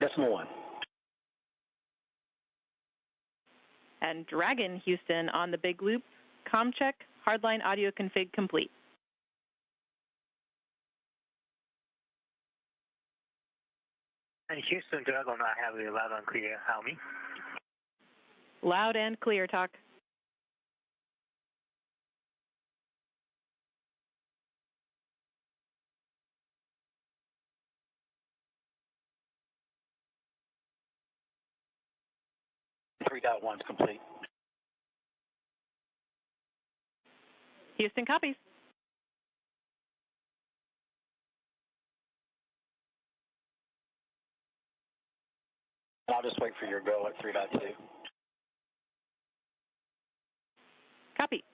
H: Decimal 1.
F: And Dragon Houston on the big loop, com check, hardline audio config complete.
H: And Houston Dragon, I have 11 clear. How me?
F: Loud and clear, talk.
H: Three dot one's complete.
F: Houston copies.
H: I'll just wait for your go at 3.2.
F: Copy.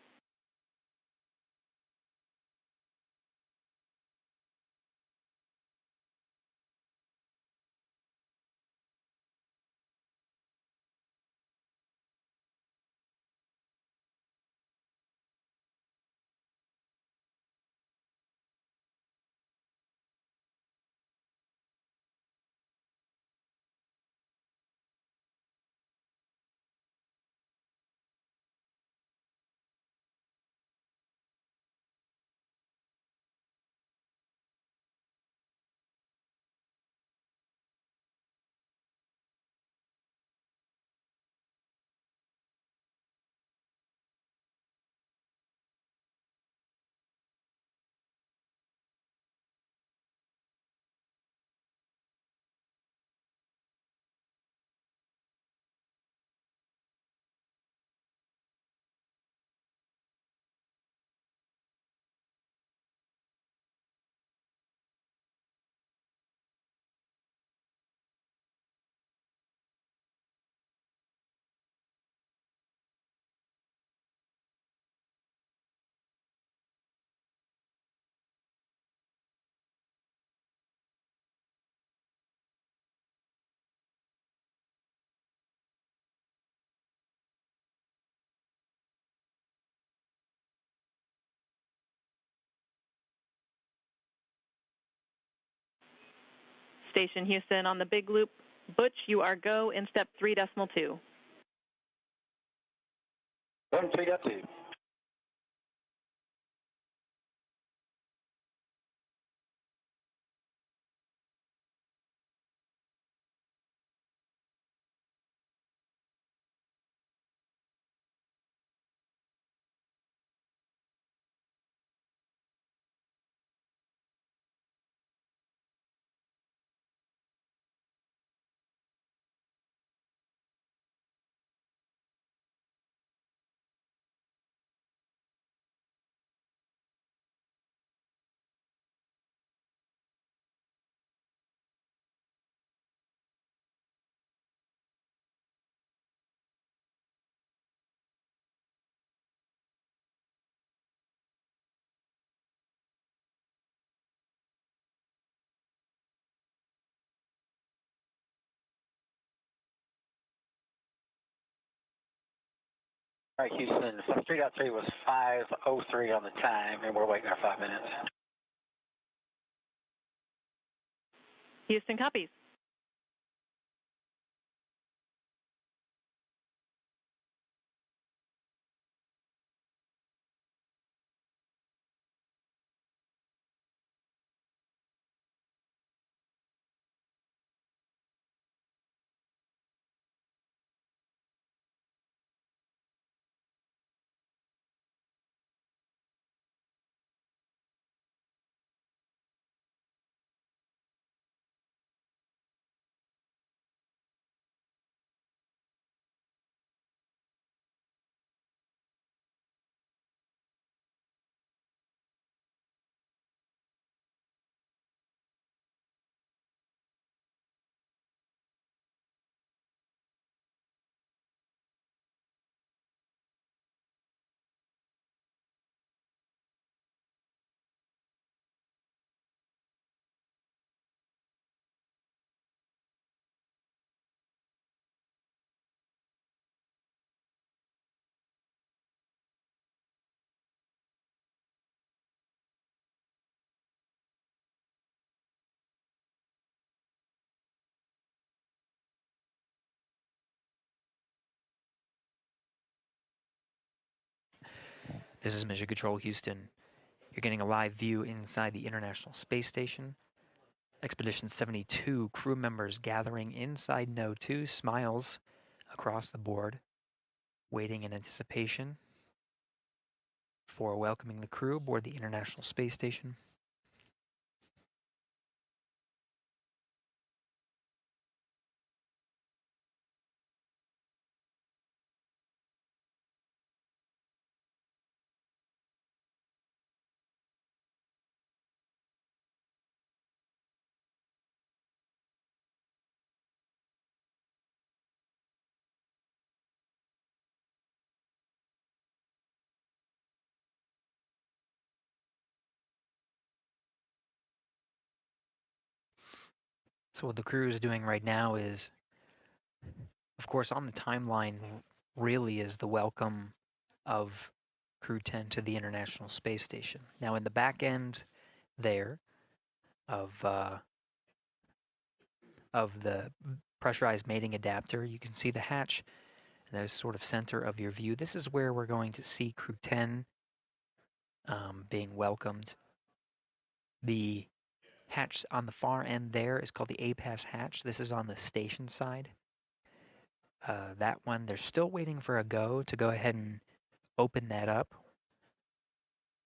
F: Station Houston on the big loop. Butch, you are go in step 3.2.
H: Going 3.2. All right, Houston, step 3.3 was 5:03 on the time, and we're waiting our 5 minutes.
F: Houston copies.
E: This is Mission Control Houston. You're getting a live view inside the International Space Station. Expedition 72 crew members gathering inside No. 2, smiles across the board, waiting in anticipation for welcoming the crew aboard the International Space Station. So what the crew is doing right now is, of course, on the timeline really is the welcome of Crew 10 to the International Space Station. Now in the back end there of the pressurized mating adapter, you can see the hatch, and the sort of center of your view. This is where we're going to see Crew 10 being welcomed. The hatch on the far end there is called the A-Pass hatch. This is on the station side. That one, they're still waiting for a go to go ahead and open that up.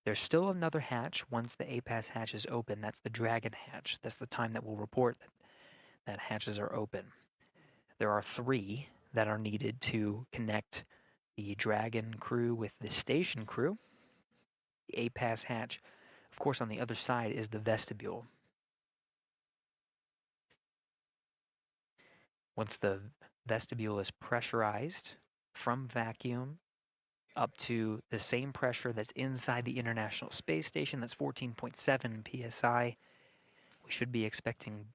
E: There's still another hatch once the A-Pass hatch is open. That's the Dragon hatch. That's the time that we'll report that hatches are open. There are 3 that are needed to connect the Dragon crew with the station crew. The A-Pass hatch, of course, on the other side is the Vestibule. Once the Vestibule is pressurized from vacuum up to the same pressure that's inside the International Space Station, that's 14.7 psi, we should be expecting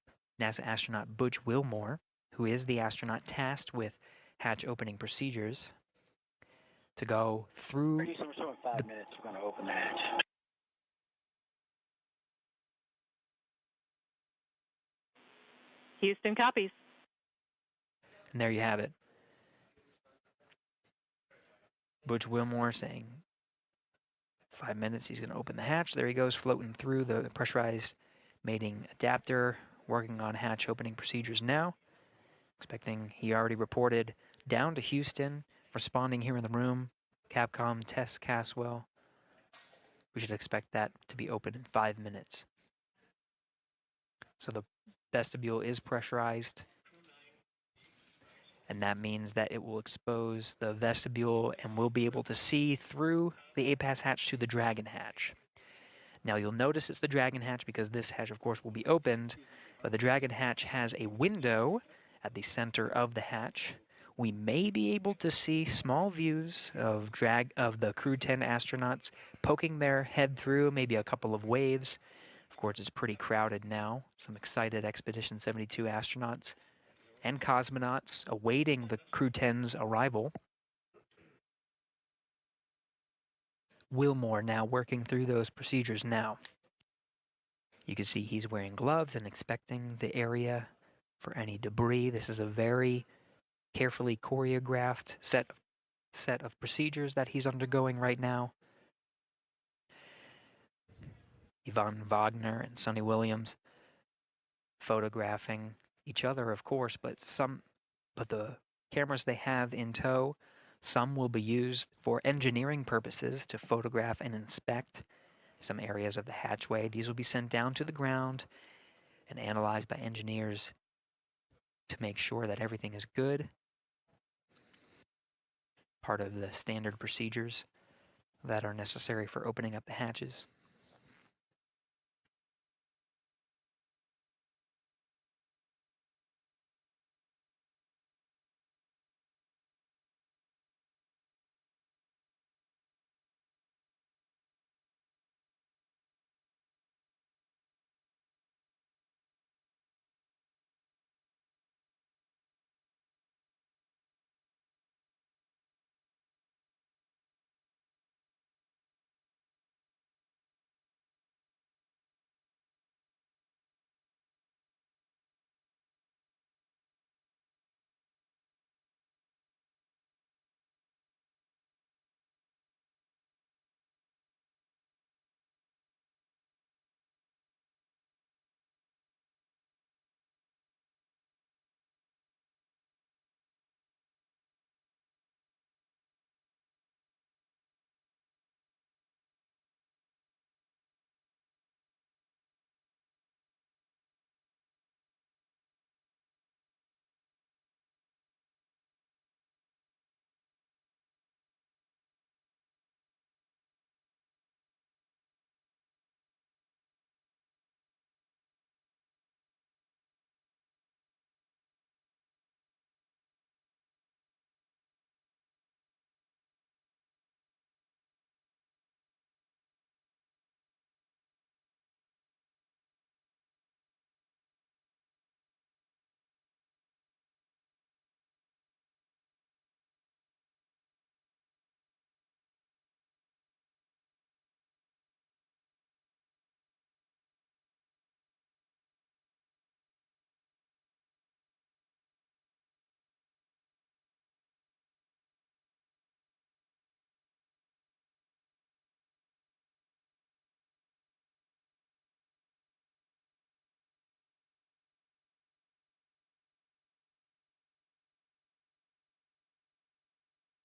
E: NASA astronaut Butch Wilmore, who is the astronaut tasked with hatch opening procedures, to go through.
H: We're showing 5 minutes. We're going to open the hatch.
F: Houston copies.
E: And there you have it. Butch Wilmore saying 5 minutes, he's going to open the hatch. There he goes, floating through the pressurized mating adapter, working on hatch opening procedures now. Expecting, he already reported down to Houston, responding here in the room. Capcom, Tess Caswell. We should expect that to be open in 5 minutes. So the vestibule is pressurized, and that means that it will expose the vestibule and we'll be able to see through the APAS hatch to the Dragon hatch. Now you'll notice it's the Dragon hatch because this hatch, of course, will be opened, but the Dragon hatch has a window at the center of the hatch. We may be able to see small views of the Crew 10 astronauts poking their head through, maybe a couple of waves. Of course, it's pretty crowded now. Some excited Expedition 72 astronauts and cosmonauts awaiting the Crew 10's arrival. Wilmore now working through those procedures now. You can see he's wearing gloves and inspecting the area for any debris. This is a very carefully choreographed set of procedures that he's undergoing right now. Yvonne Wagner and Sonny Williams photographing each other, of course, but the cameras they have in tow, some will be used for engineering purposes to photograph and inspect some areas of the hatchway. These will be sent down to the ground and analyzed by engineers to make sure that everything is good. Part of the standard procedures that are necessary for opening up the hatches.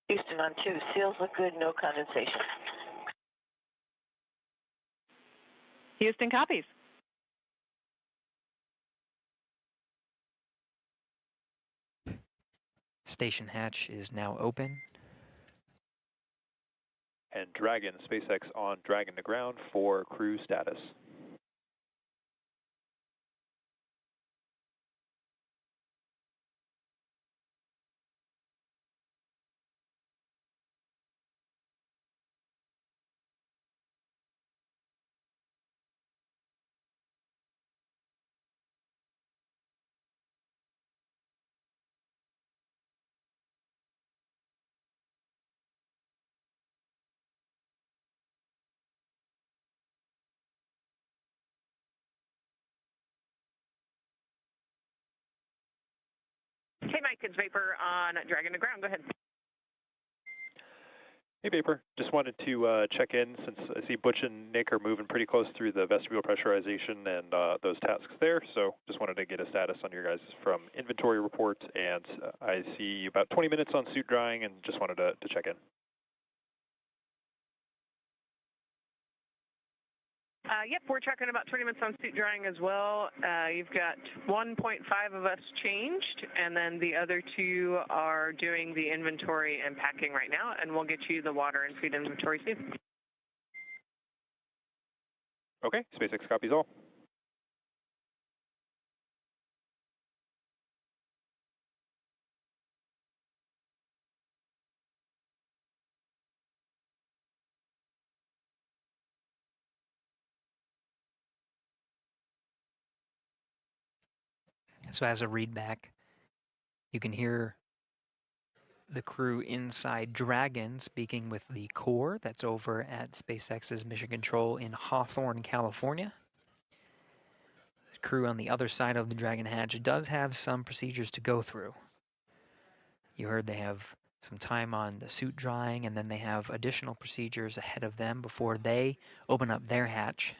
I: Houston on 2, seals look good, no condensation.
F: Houston copies.
E: Station hatch is now open.
C: And Dragon, SpaceX on Dragon to ground for crew status.
J: Mike, it's Vapor on Dragon to Ground. Go ahead.
C: Hey, Vapor. Just wanted to check in since I see Butch and Nick are moving pretty close through the vestibule pressurization and those tasks there. So just wanted to get a status on your guys from inventory report. And I see about 20 minutes on suit drying and just wanted to check in.
J: Yep, we're tracking about 20 minutes on suit drying as well. You've got 1.5 of us changed, and then the other 2 are doing the inventory and packing right now, and we'll get you the water and feed inventory soon.
C: Okay, SpaceX copies all.
E: So as a readback, you can hear the crew inside Dragon speaking with the core that's over at SpaceX's Mission Control in Hawthorne, California. The crew on the other side of the Dragon hatch does have some procedures to go through. You heard they have some time on the suit drying, and then they have additional procedures ahead of them before they open up their hatch.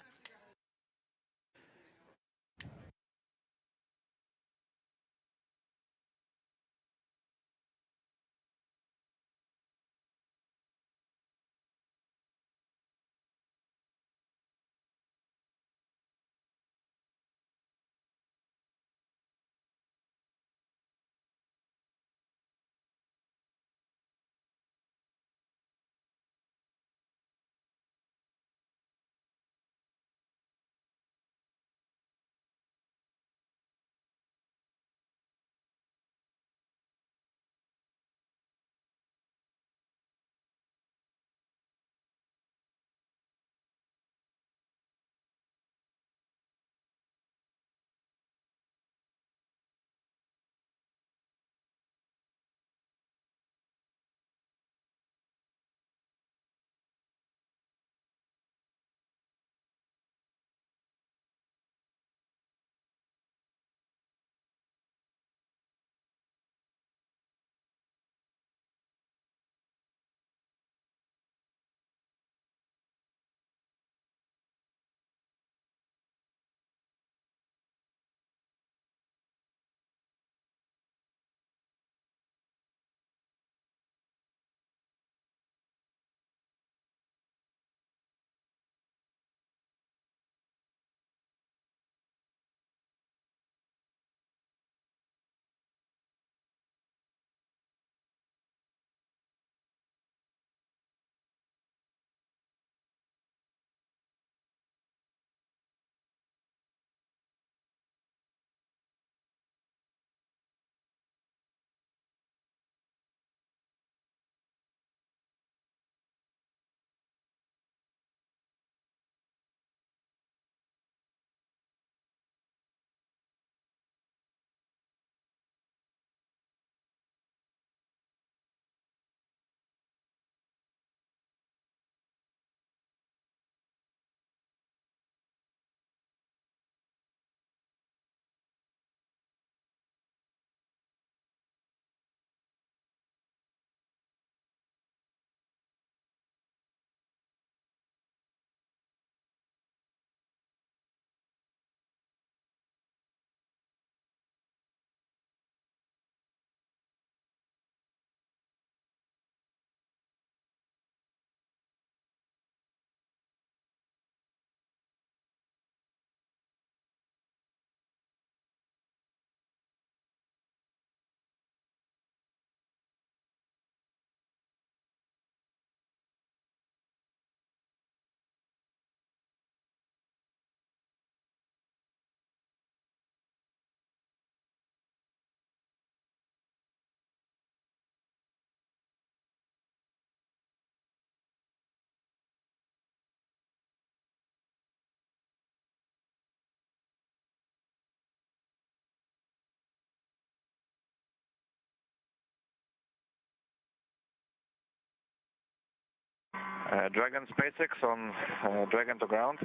K: Dragon SpaceX on Dragon to ground.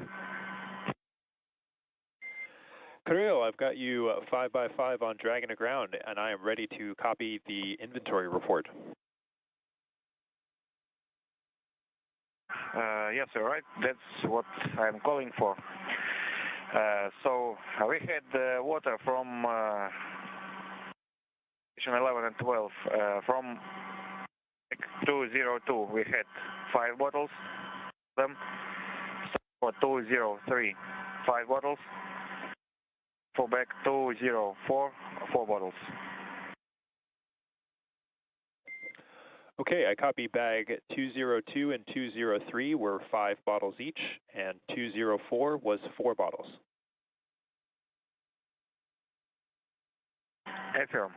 C: Creel, I've got you 5 by 5 on Dragon aground, and I am ready to copy the inventory report.
K: Yes, all right. That's what I'm calling for. So we had water from station 11 and 12 from 202. We had 5 bottles. Them for 203, 5 bottles. For back 204, 4 bottles.
C: Okay, I copy bag 202 and 203 were 5 bottles each, and 204 was 4 bottles.
K: Affirm.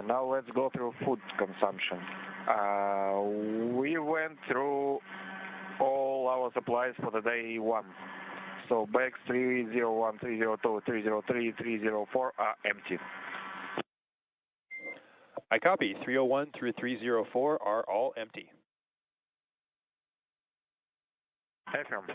K: Now let's go through food consumption. We went through all our supplies for the day 1. So bags 301, 302, 303, 304 are empty.
C: I copy. 301 through 304 are all empty.
K: Affirm.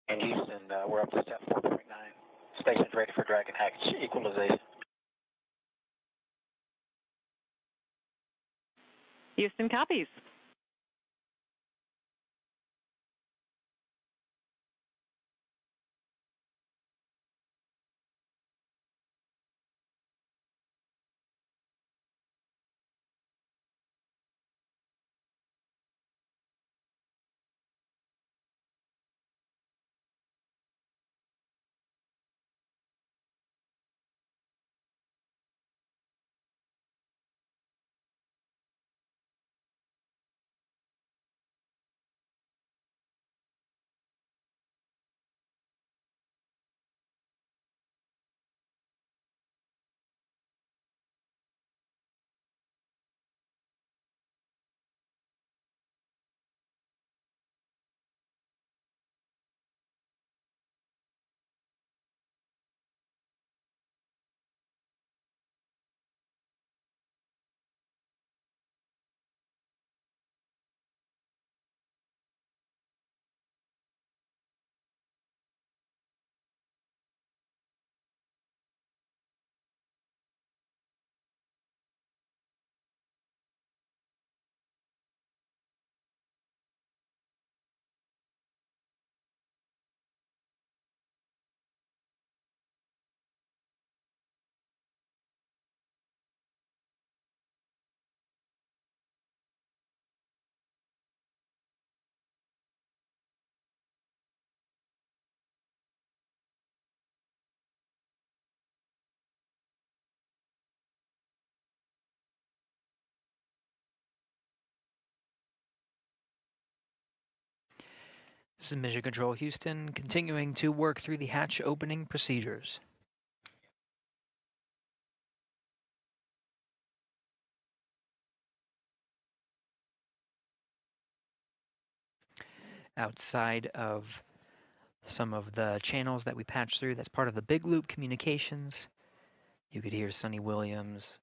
L: In Houston, we're up to step 4.9. Station's ready for Dragon Hatch equalization.
F: Houston copies.
E: This is Mission Control Houston, continuing to work through the hatch opening procedures. Outside of some of the channels that we patched through, that's part of the Big Loop communications. You could hear Sonny Williams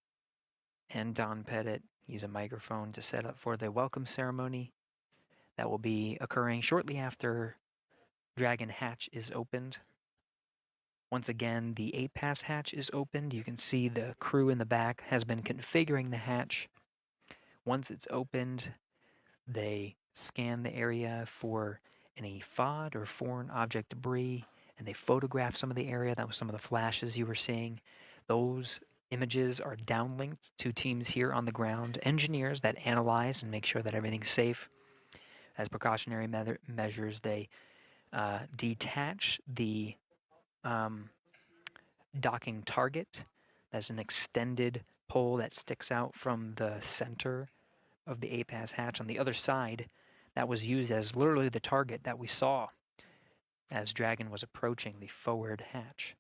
E: and Don Pettit use a microphone to set up for the welcome ceremony that will be occurring shortly after Dragon Hatch is opened. Once again, the 8-pass hatch is opened. You can see the crew in the back has been configuring the hatch. Once it's opened, they scan the area for any FOD or foreign object debris, and they photograph some of the area. That was some of the flashes you were seeing. Those images are downlinked to teams here on the ground, engineers that analyze and make sure that everything's safe. As precautionary measures, they detach the docking target. That's an extended pole that sticks out from the center of the 8-pass hatch on the other side. That was used as literally the target that we saw as Dragon was approaching the forward hatch.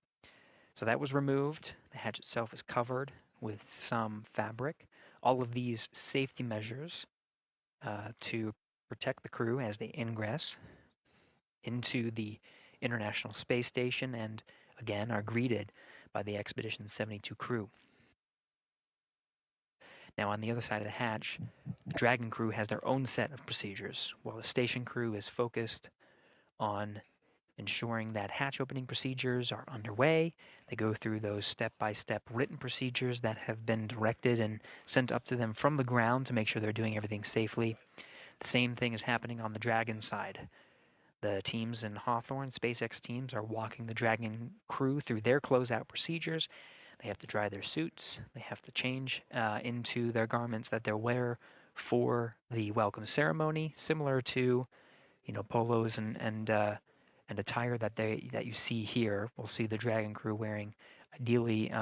E: So that was removed. The hatch itself is covered with some fabric. All of these safety measures to protect the crew as they ingress into the International Space Station and again are greeted by the Expedition 72 crew. Now on the other side of the hatch, the Dragon crew has their own set of procedures, while the station crew is focused on ensuring that hatch opening procedures are underway. They go through those step-by-step written procedures that have been directed and sent up to them from the ground to make sure they're doing everything safely. The same thing is happening on the Dragon side. The teams in Hawthorne, SpaceX teams, are walking the Dragon crew through their closeout procedures. They have to dry their suits. They have to change into their garments that they'll wear for the welcome ceremony, similar to, polos and attire that you see here. We'll see the Dragon crew wearing, ideally,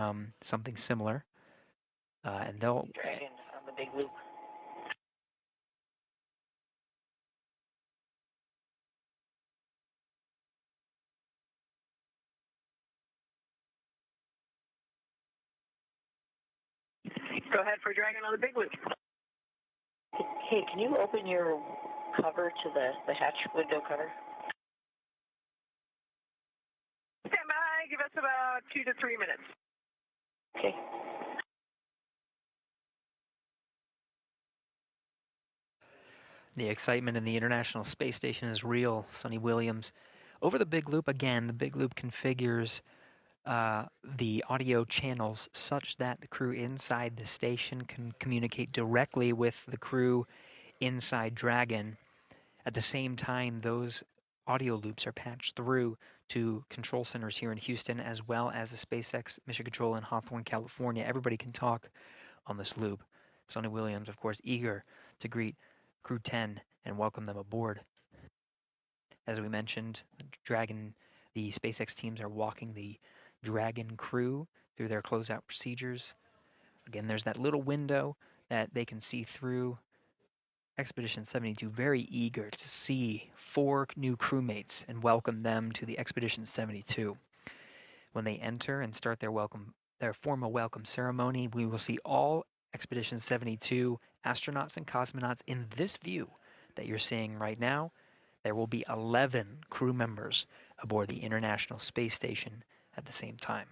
E: something similar, and they'll.
I: Dragon on the big loop.
D: Go ahead for Dragon on the big loop.
I: Hey, can you open your cover to the hatch window cover?
D: Stand by. Give us about 2 to 3 minutes.
I: Okay.
E: The excitement in the International Space Station is real, Sonny Williams. Over the big loop, again, the big loop configures the audio channels such that the crew inside the station can communicate directly with the crew inside Dragon. At the same time, those audio loops are patched through to control centers here in Houston, as well as the SpaceX Mission Control in Hawthorne, California. Everybody can talk on this loop. Sonny Williams, of course, eager to greet Crew 10 and welcome them aboard. As we mentioned, the SpaceX teams are walking the Dragon crew through their closeout procedures. Again, there's that little window that they can see through. Expedition 72 very eager to see 4 new crewmates and welcome them to the Expedition 72. When they enter and start their formal welcome ceremony, we will see all Expedition 72 astronauts and cosmonauts in this view that you're seeing right now. There will be 11 crew members aboard the International Space Station at the same time.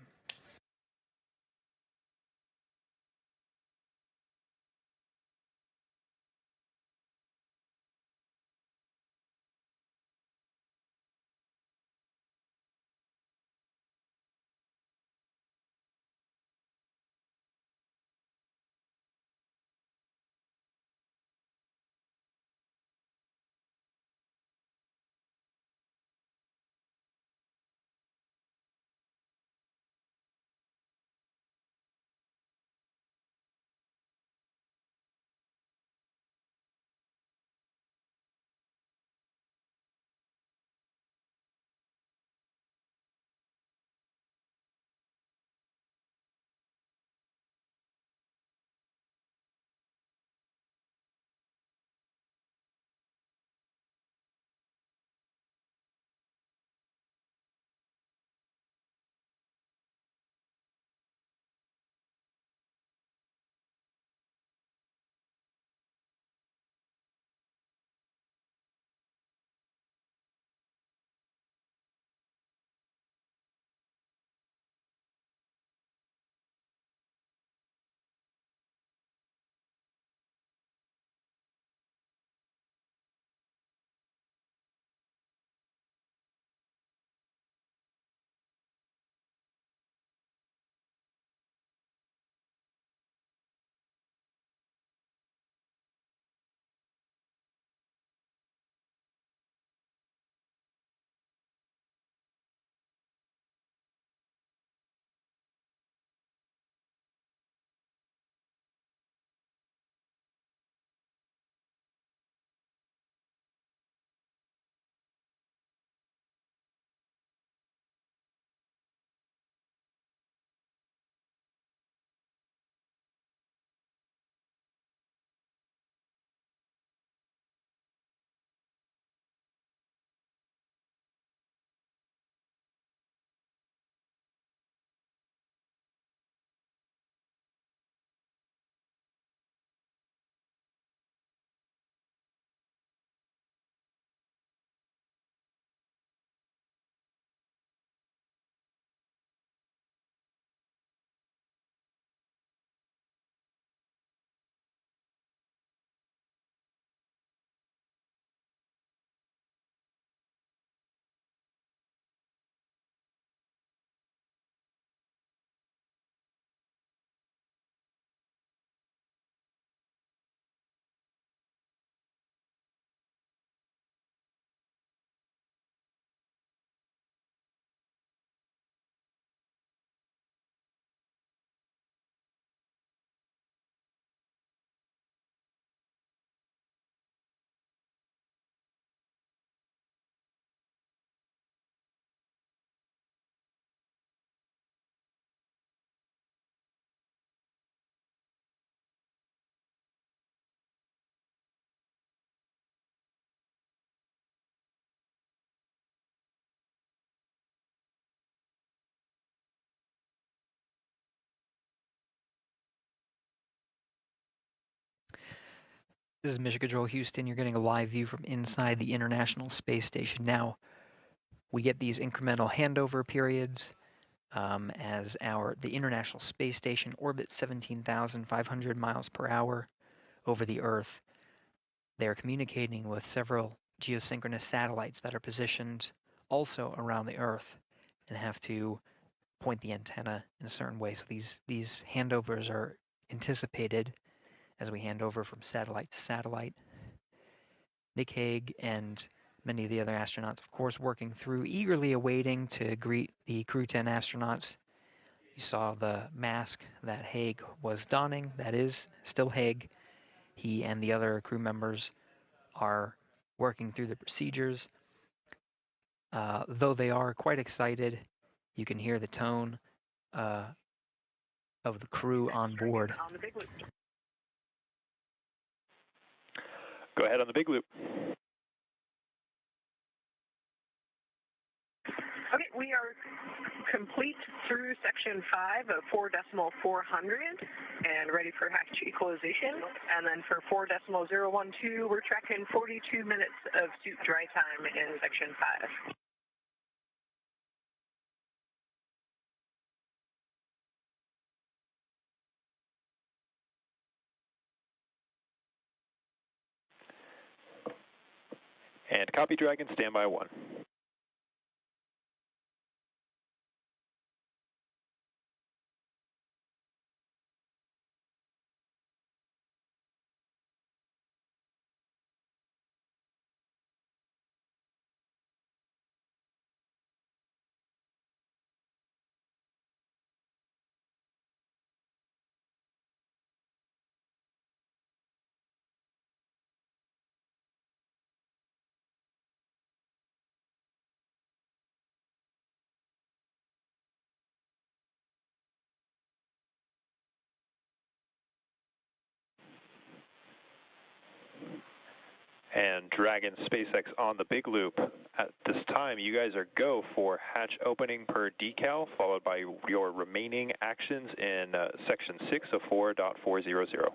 E: This is Mission Control Houston. You're getting a live view from inside the International Space Station. Now, we get these incremental handover periods as the International Space Station orbits 17,500 miles per hour over the Earth. They're communicating with several geosynchronous satellites that are positioned also around the Earth and have to point the antenna in a certain way. So these handovers are anticipated as we hand over from satellite to satellite. Nick Hague and many of the other astronauts, of course, working through, eagerly awaiting to greet the Crew 10 astronauts. You saw the mask that Hague was donning. That is still Hague. He and the other crew members are working through the procedures. Though they are quite excited, you can hear the tone of the crew on board.
C: Go ahead on the big loop.
J: Okay, we are complete through section 5 of 4.400 and ready for hatch equalization. And then for 4.012, we're tracking 42 minutes of suit dry time in section 5.
C: And copy, Dragon, standby 1. And Dragon SpaceX on the big loop. At this time, you guys are go for hatch opening per decal, followed by your remaining actions in section 6 of 4.400.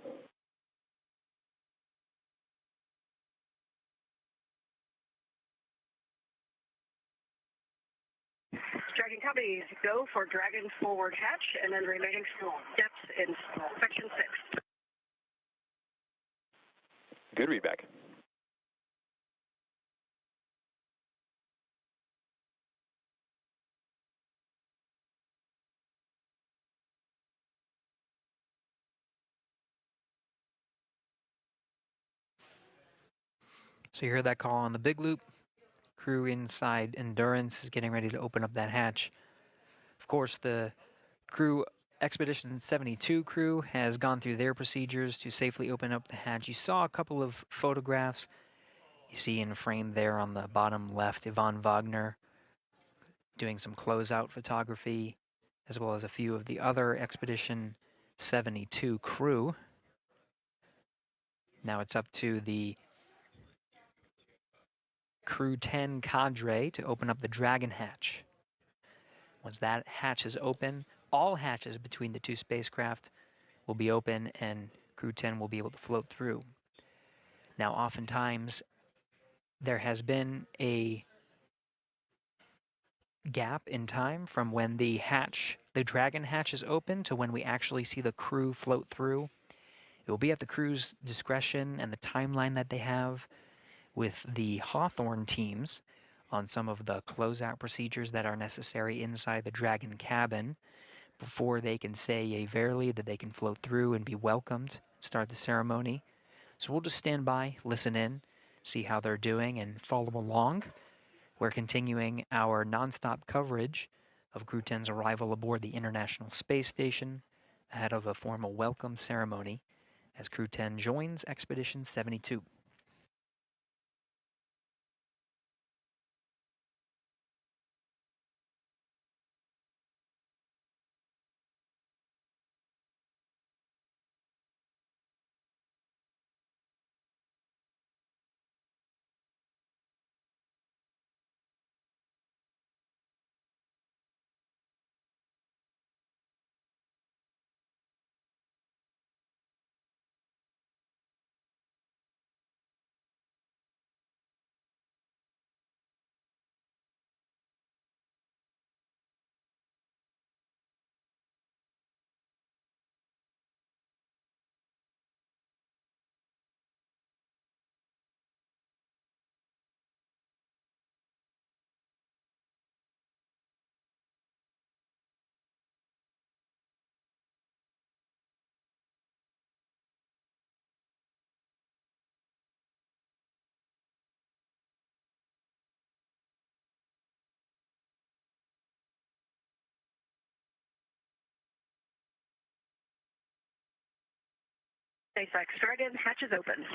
D: Dragon companies go for Dragon forward hatch and then remaining steps in section 6.
C: Good readback.
E: So you heard that call on the big loop. Crew inside Endurance is getting ready to open up that hatch. Of course, the crew Expedition 72 crew has gone through their procedures to safely open up the hatch. You saw a couple of photographs. You see in frame there on the bottom left, Yvonne Wagner doing some closeout photography, as well as a few of the other Expedition 72 crew. Now it's up to the Crew 10 cadre to open up the Dragon hatch. Once that hatch is open, all hatches between the two spacecraft will be open and Crew 10 will be able to float through. Now, oftentimes, there has been a gap in time from when the Dragon hatch is open to when we actually see the crew float through. It will be at the crew's discretion and the timeline that they have with the Hawthorne teams on some of the closeout procedures that are necessary inside the Dragon cabin before they can say yea verily that they can float through and be welcomed, start the ceremony. So we'll just stand by, listen in, see how they're doing, and follow along. We're continuing our nonstop coverage of Crew 10's arrival aboard the International Space Station ahead of a formal welcome ceremony as Crew 10 joins Expedition 72.
D: SpaceX Dragon, hatch is open.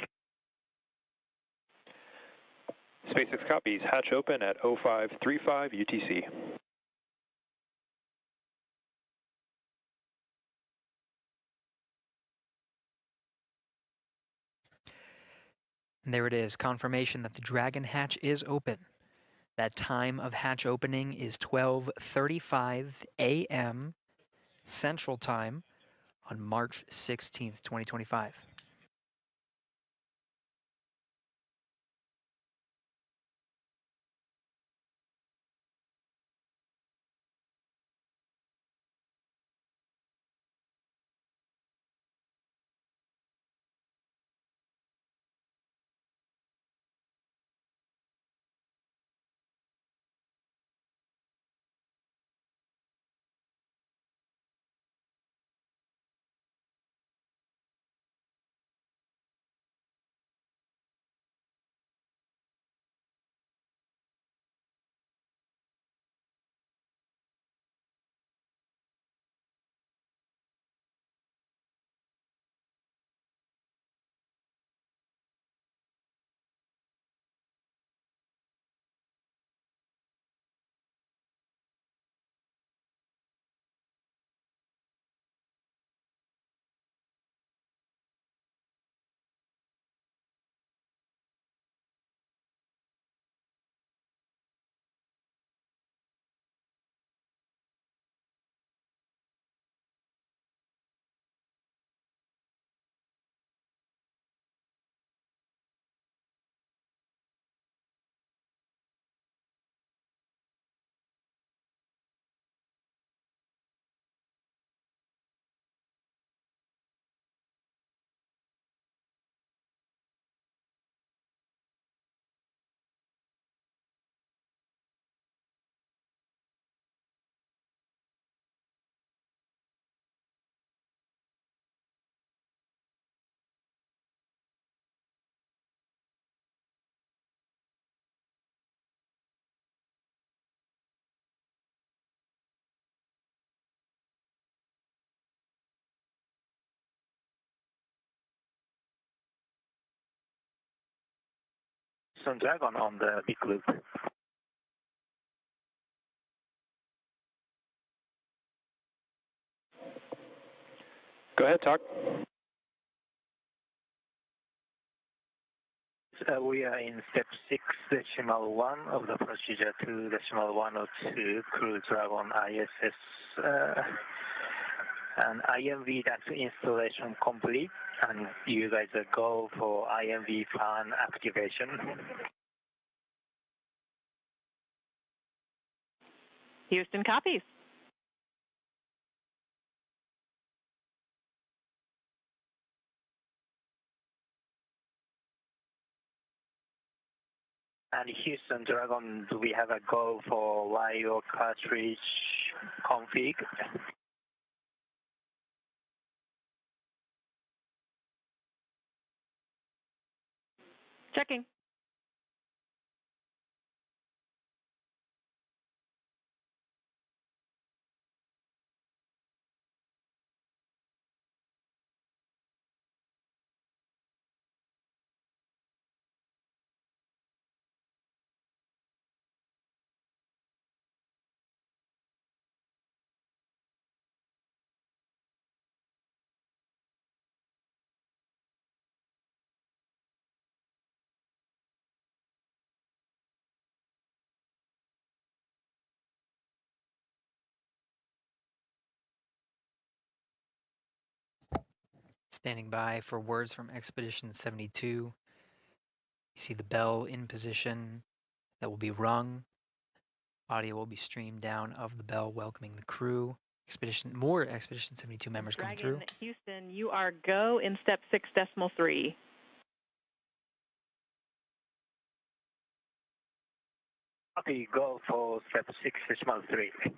C: SpaceX copies, hatch open at 0535 UTC.
E: And there it is, confirmation that the Dragon hatch is open. That time of hatch opening is 12:35 a.m. Central Time on March 16th, 2025.
L: Some Dragon on the big loop.
C: Go ahead, talk.
H: We are in step 6.1 of the procedure 2.102 Crew Dragon ISS and IMV duct installation complete, and you guys go for IMV fan activation.
F: Houston copies.
H: And Houston Dragon, do we have a go for wire cartridge config?
F: Checking.
E: Standing by for words from Expedition 72. You see the bell in position that will be rung. Audio will be streamed down of the bell welcoming the crew. More Expedition 72 members coming through.
F: Houston, you are go in step 6.3.
H: Copy, go for step 6.3.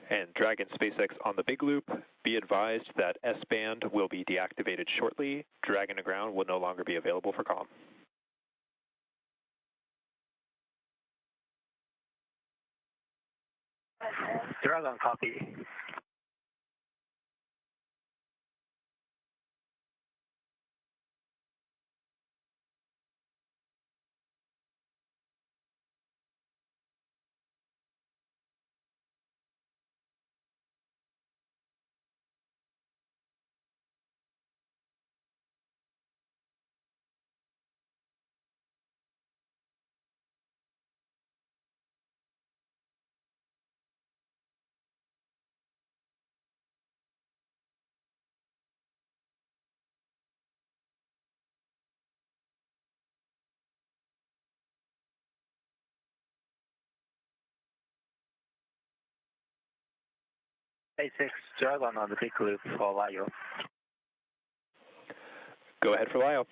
C: And Dragon SpaceX on the big loop, be advised that S-band will be deactivated shortly. Dragon to ground will no longer be available for comm.
H: Dragon copy. SpaceX Dragon on the big loop for LIO.
C: Go ahead for LIO.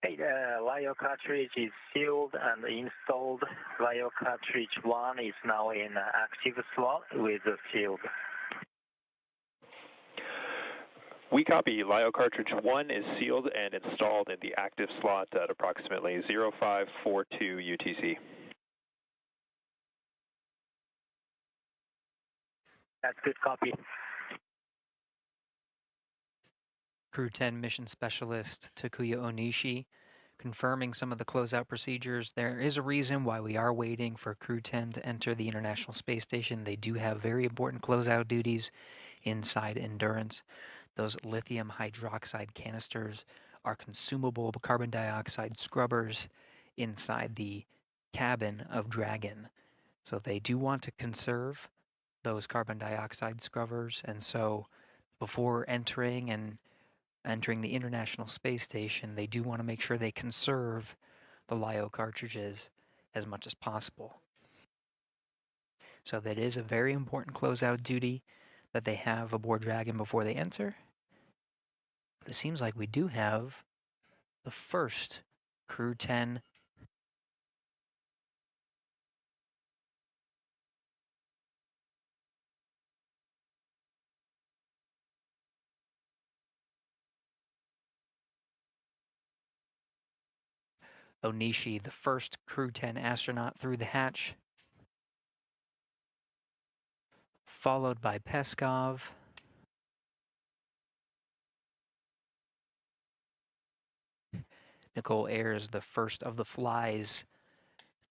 H: Hey, the LIO cartridge is sealed and installed. LIO cartridge 1 is now in active slot with the sealed.
C: We copy. LIO cartridge 1 is sealed and installed in the active slot at approximately 0542 UTC.
H: That's good copy.
E: Crew 10 Mission Specialist Takuya Onishi confirming some of the closeout procedures. There is a reason why we are waiting for Crew 10 to enter the International Space Station. They do have very important closeout duties inside Endurance. Those lithium hydroxide canisters are consumable carbon dioxide scrubbers inside the cabin of Dragon. So they do want to conserve those carbon dioxide scrubbers, and so before entering the International Space Station, they do want to make sure they conserve the LIO cartridges as much as possible. So that is a very important closeout duty that they have aboard Dragon before they enter. But it seems like we do have the first Crew 10 Onishi, the first Crew 10 astronaut through the hatch, followed by Peskov. Nicole Ayers, the first of the Fly's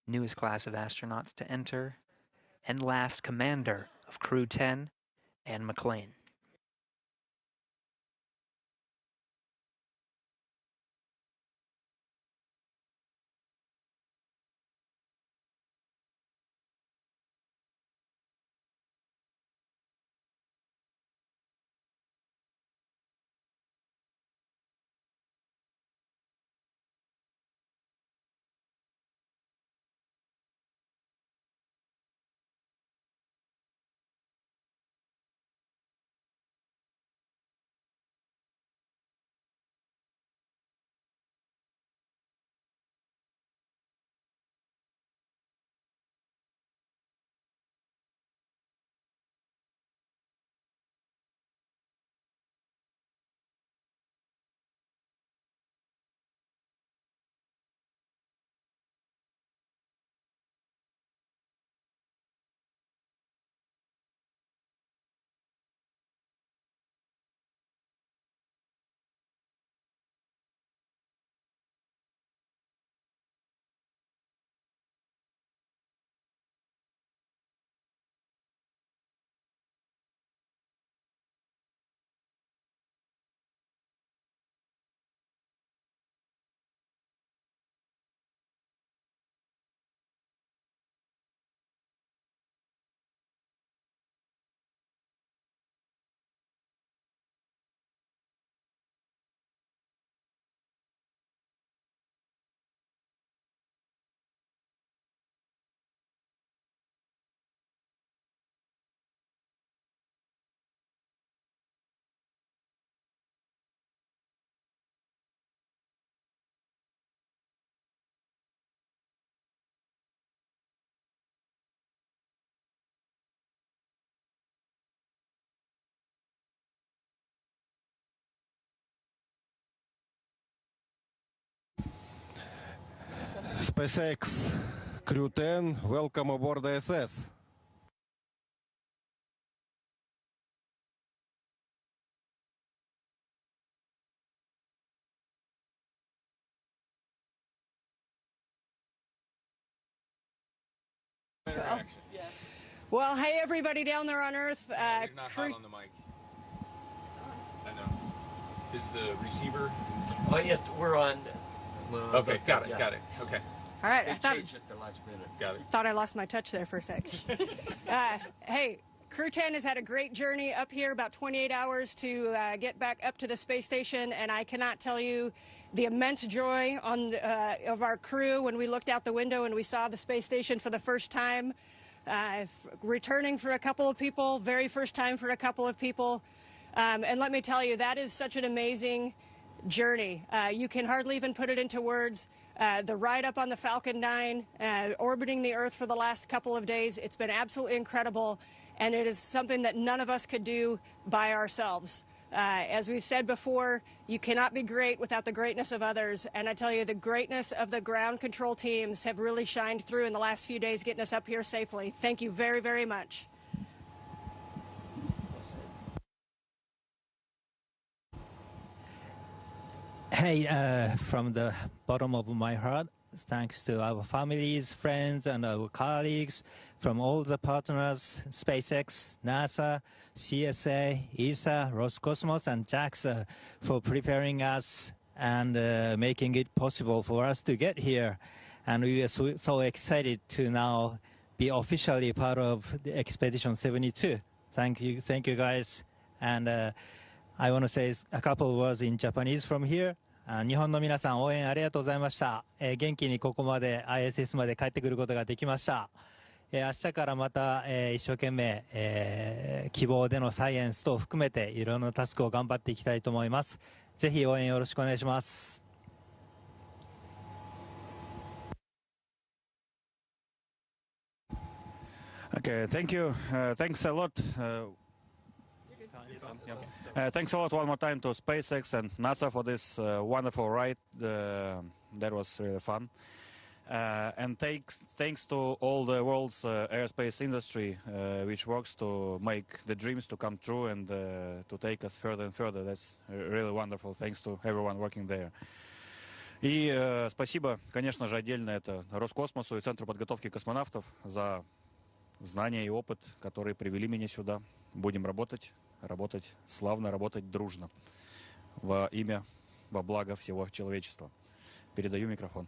E: newest class of astronauts to enter, and last commander of Crew 10, Anne McLean.
M: SpaceX Crew 10, welcome aboard the ISS.
N: Well, hey, everybody down there on Earth.
O: You're not hot on the mic. I know. Is the receiver?
P: Oh, yeah, we're on.
O: Okay, got it. Okay.
N: All right,
P: They
N: I thought,
P: changed at the last minute.
O: Got it.
N: thought I lost my touch there for a sec. Hey, Crew 10 has had a great journey up here, about 28 hours to get back up to the space station, and I cannot tell you the immense joy of our crew when we looked out the window and we saw the space station for the first time. Returning for a couple of people, very first time for a couple of people. And let me tell you, that is such an amazing journey. You can hardly even put it into words. The ride up on the Falcon 9, orbiting the Earth for the last couple of days, it's been absolutely incredible, and it is something that none of us could do by ourselves. As we've said before, you cannot be great without the greatness of others, and I tell you, the greatness of the ground control teams have really shined through in the last few days getting us up here safely. Thank you very, very much.
Q: Hey, from the bottom of my heart, thanks to our families, friends, and our colleagues from all the partners, SpaceX, NASA, CSA, ESA, Roscosmos, and JAXA for preparing us and making it possible for us to get here. And we are so excited to now be officially part of the Expedition 72. Thank you guys. And I want to say a couple of words in Japanese from here. 日本の皆さん応援ありがとうございました。元気にここまで ISS まで帰ってくることができました。明日からまた一生懸命希望でのサイエンス等含めていろんなタスクを頑張っていきたいと思います。ぜひ応援よろしくお願いします。
R: Okay, thank you. Thanks a lot. Thanks a lot one more time to SpaceX and NASA for this wonderful ride. That was really fun. And thanks to all the world's aerospace industry, which works to make the dreams to come true and to take us further and further. That's really wonderful. Thanks to everyone working there. И спасибо, конечно же, отдельно это Роскосмосу и Центру подготовки космонавтов за знания и опыт, которые привели меня сюда. Будем работать славно, работать дружно во имя, во благо всего человечества. Передаю микрофон.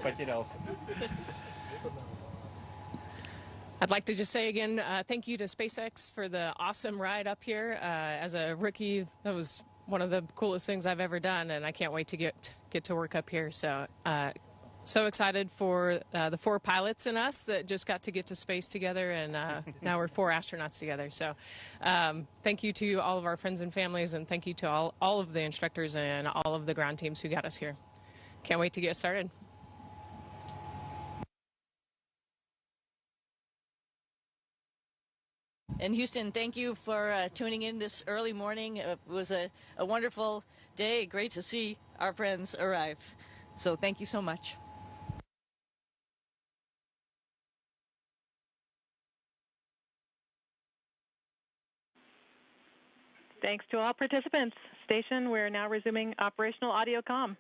R: Потерялся.
S: I'd like to just say again, thank you to SpaceX for the awesome ride up here. As a rookie, that was one of the coolest things I've ever done, and I can't wait to get to work up here. So excited for the 4 pilots and us that just got to get to space together, and now we're 4 astronauts together. So thank you to all of our friends and families, and thank you to all of the instructors and all of the ground teams who got us here. Can't wait to get started.
T: And Houston, thank you for tuning in this early morning. It was a wonderful day. Great to see our friends arrive. So thank you so much.
F: Thanks to all participants. Station, we're now resuming operational audio comm.